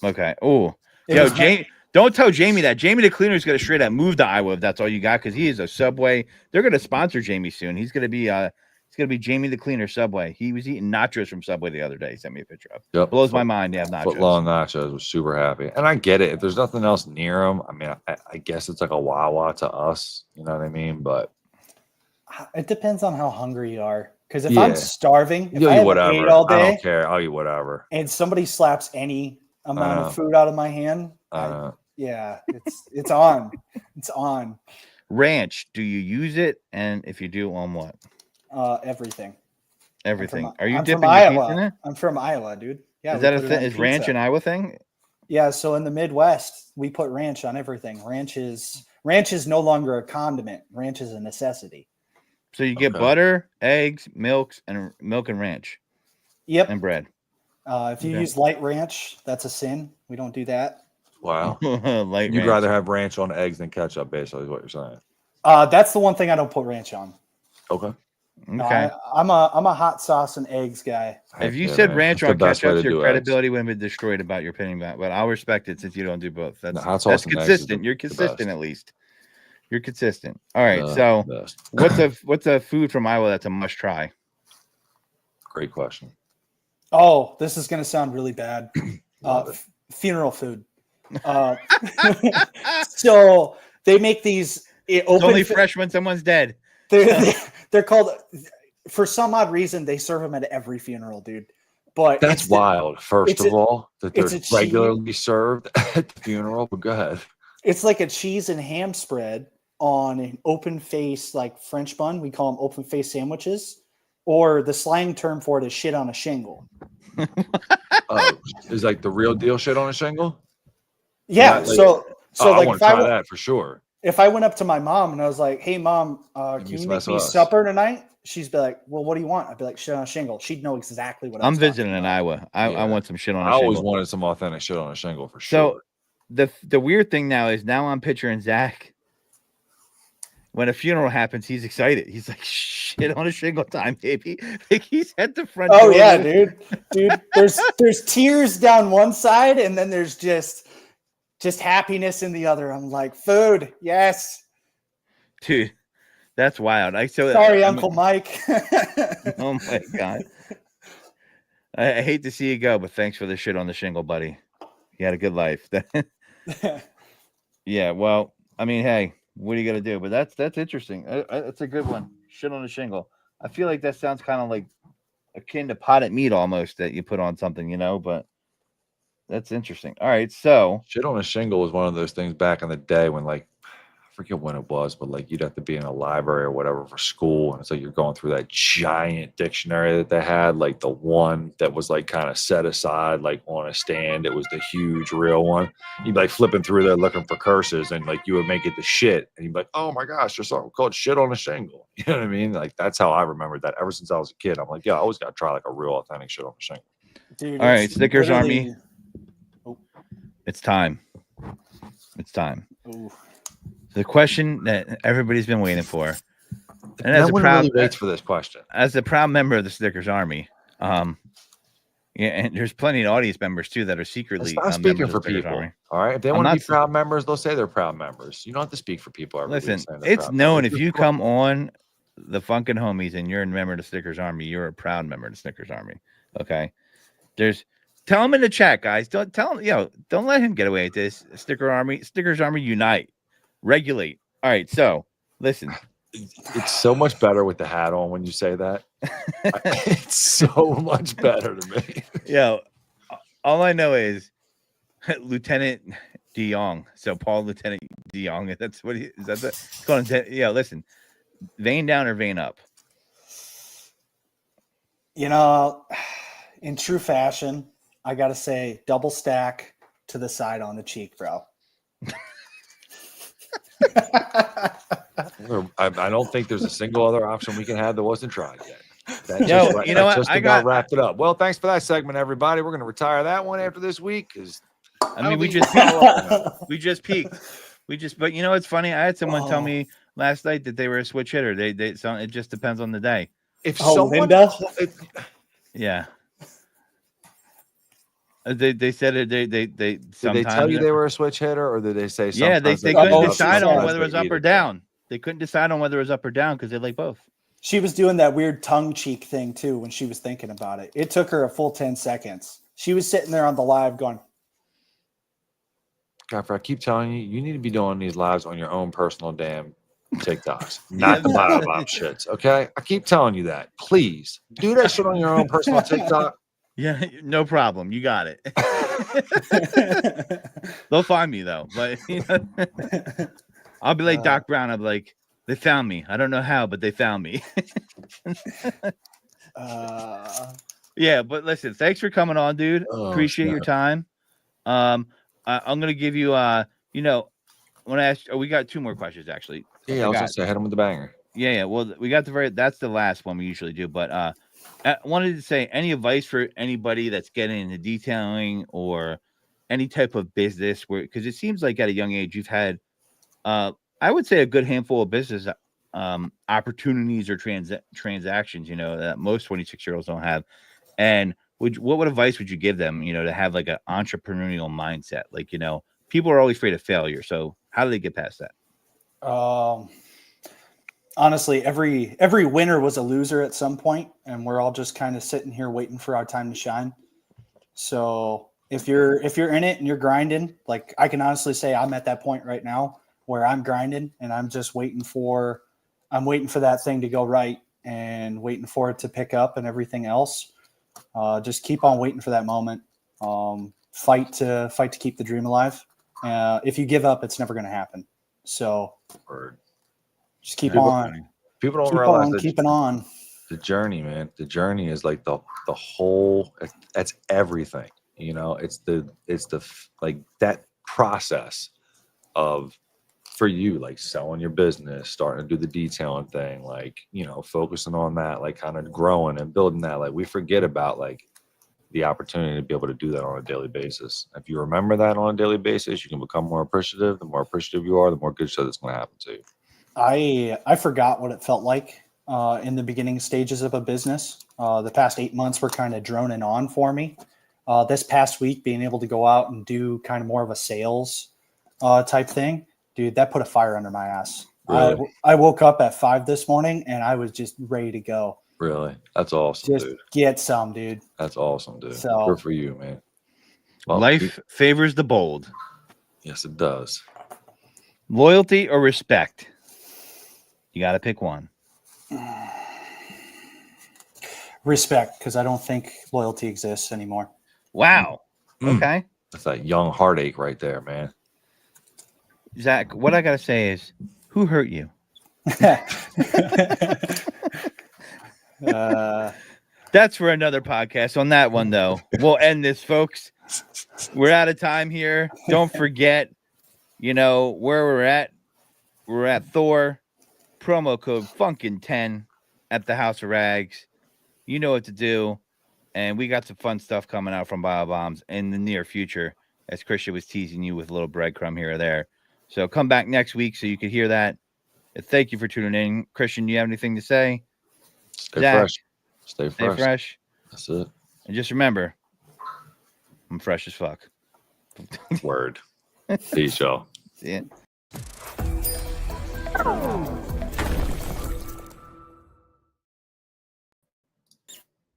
Okay. Oh, yo, Jamie, don't tell Jamie that. Jamie the cleaner is going to straight up move to Iowa if that's all you got, because he is a Subway. They're going to sponsor Jamie soon. He's going to be Jamie the cleaner Subway. He was eating nachos from Subway the other day. He sent me a picture of. Yep. Blows my mind. They have nachos. Footlong nachos. Was super happy, and I get it. If there's nothing else near them, I mean, I guess it's like a Wawa to us. You know what I mean? But it depends on how hungry you are. Because if I'm starving, if I haven't ate all day, I don't care. I'll eat whatever. And somebody slaps any amount of food out of my hand, it's on. It's on. Ranch, do you use it? And if you do, on what? Everything. Everything. Are you I'm dipping from your Iowa. teeth in it? I'm from Iowa, dude. Yeah. Is that a thing? Is ranch an Iowa thing? Yeah. So in the Midwest, we put ranch on everything. Ranch is no longer a condiment. Ranch is a necessity. So you get butter, eggs, milk and ranch. Yep. And bread. If you use light ranch, that's a sin. We don't do that. Wow. You'd rather have ranch on eggs than ketchup, basically, is what you're saying. That's the one thing I don't put ranch on. Okay. Okay. I'm a hot sauce and eggs guy. If you said ranch on ketchup, your credibility would have been destroyed about your opinion, but I'll respect it since you don't do both. That's consistent. You're consistent at least. You're consistent. All right. So what's a food from Iowa that's a must try? Great question. Oh, this is going to sound really bad. Funeral food. So they make these. It's only fresh when someone's dead. They're called, for some odd reason, they serve them at every funeral, dude. But that's wild. First of all, that they're regularly served at the funeral. But go ahead. It's like a cheese and ham spread on an open face, like French bun. We call them open face sandwiches, or the slang term for it is shit on a shingle. Is like the real deal shit on a shingle? Yeah. Like, so I want to try that for sure. If I went up to my mom and I was like, "Hey, mom, can you make me supper tonight?" She'd be like, "Well, what do you want?" I'd be like, "Shit on a shingle." She'd know exactly what I'm visiting in Iowa. I want some shit on a shingle. I always wanted some authentic shit on a shingle for sure. So the weird thing now is I'm picturing Zach. When a funeral happens, he's excited. He's like, "Shit on a shingle time, baby!" Like he's at the front. Oh yeah, dude. There's tears down one side, and then there's just happiness in the other. I'm like, food, yes, dude. That's wild. Sorry, Uncle Mike. Oh my God. I hate to see you go, but thanks for the shit on the shingle, buddy. You had a good life. Yeah, well, I mean, hey, what are you gonna do? But that's interesting. It's a good one. Shit on the shingle. I feel like that sounds kind of like akin to potted meat almost that you put on something, you know. But that's interesting. All right, so Shit on a shingle was one of those things back in the day when, like, I forget when it was, but like you'd have to be in a library or whatever for school, and it's like you're going through that giant dictionary that they had, like the one that was like kind of set aside, like on a stand. It was the huge real one. You'd be like flipping through there looking for curses, and like you would make it the shit, and you'd be like, oh my gosh, there's something called shit on a shingle. You know what I mean? Like that's how I remembered that ever since I was a kid. I'm like, yeah, I always got to try like a real authentic shit on a shingle. Dude, all right, it's Snickers literally- Army. It's time. It's time. Ooh. The question that everybody's been waiting for, and No one really waits for this question. as a proud member of the Snickers Army, yeah, and there's plenty of audience members too that are secretly Stop speaking members for of the Snickers people. Army. All right, if they I'm want to not be proud members, they'll say they're proud members. You don't have to speak for people. Every week Listen, saying they're it's proud known members. if you come on the Funkin' Homies and you're a member of the Snickers Army, you're a proud member of the Snickers Army. Okay, tell them in the chat, guys. Don't tell him, don't let him get away with this. Snickers Army, unite, regulate. All right, so listen. It's so much better with the hat on when you say that. It's so much better to me. All I know is Lieutenant De Jong. So Paul Lieutenant De Jong. That's what he is. It's called. Listen, vein down or vein up. You know, in true fashion, I gotta say, double stack to the side on the cheek, bro. I don't think there's a single other option we can have that wasn't tried yet. That just about wrapped it up. Well, thanks for that segment, everybody. We're going to retire that one after this week because we just peaked. But you know, it's funny. I had someone tell me last night that they were a switch hitter. It just depends on the day. If someone, yeah. They said it. They did they tell you they were a switch hitter, or did they say something? Yeah, they couldn't decide on whether it was up or down. They couldn't decide on whether it was up or down because they like both. She was doing that weird tongue cheek thing too when she was thinking about it. It took her a full 10 seconds. She was sitting there on the live going, Godfrey, I keep telling you, you need to be doing these lives on your own personal damn TikToks, not the blah shits. Okay, I keep telling you that. Please do that shit on your own personal TikTok. Yeah, no problem. You got it. They'll find me though, but I'll be like Doc Brown. I'll be like, they found me. I don't know how, but they found me. Yeah, but listen, thanks for coming on, dude. Appreciate your time. I'm gonna give you I want to ask. We got two more questions actually. Yeah, I was gonna say hit them with the banger. Yeah. Well, we got that's the last one we usually do, but I wanted to say any advice for anybody that's getting into detailing or any type of business because it seems like at a young age you've had I would say a good handful of business opportunities or transactions, that most 26-year-olds don't have. And what advice would you give them, to have like an entrepreneurial mindset? Like, people are always afraid of failure. So how do they get past that? Honestly, every winner was a loser at some point, and we're all just kind of sitting here waiting for our time to shine. So if you're in it and you're grinding, like I can honestly say I'm at that point right now where I'm grinding and I'm just waiting for that thing to go right and waiting for it to pick up and everything else. Just keep on waiting for that moment. Fight to keep the dream alive. If you give up, it's never going to happen. So just keep on. People don't realize that keeping on. The journey, man. The journey is like the whole. That's everything. It's the like that process of for you, like selling your business, starting to do the detailing thing, like focusing on that, like kind of growing and building that. Like we forget about like the opportunity to be able to do that on a daily basis. If you remember that on a daily basis, you can become more appreciative. The more appreciative you are, the more good shit that's going to happen to you. I forgot what it felt like in the beginning stages of a business. The past 8 months were kind of droning on for me. This past week, being able to go out and do kind of more of a sales type thing, dude, that put a fire under my ass. Really? I woke up at 5 this morning and I was just ready to go. Really? That's awesome, Just dude. get some, dude. That's awesome, dude. So- Good for you, man. Well, Life favors the bold. yes, it does. Loyalty or respect? You got to pick one. Respect, because I don't think loyalty exists anymore. Wow. Mm. Okay. That's that young heartache right there, man. Zach, what I got to say is, who hurt you? That's for another podcast. On that one, though, we'll end this, folks. We're out of time here. Don't forget, you know, where we're at. We're at Thor. Promo code Funkin10 at the House of Rags. You know what to do. And we got some fun stuff coming out from BioBombs in the near future, as Christian was teasing you with a little breadcrumb here or there. So come back next week so you can hear that. Thank you for tuning in. Christian, do you have anything to say? Stay Zach, fresh. Stay Stay fresh. fresh. That's it. And just remember, I'm fresh as fuck. Word. Peace, y'all. See ya.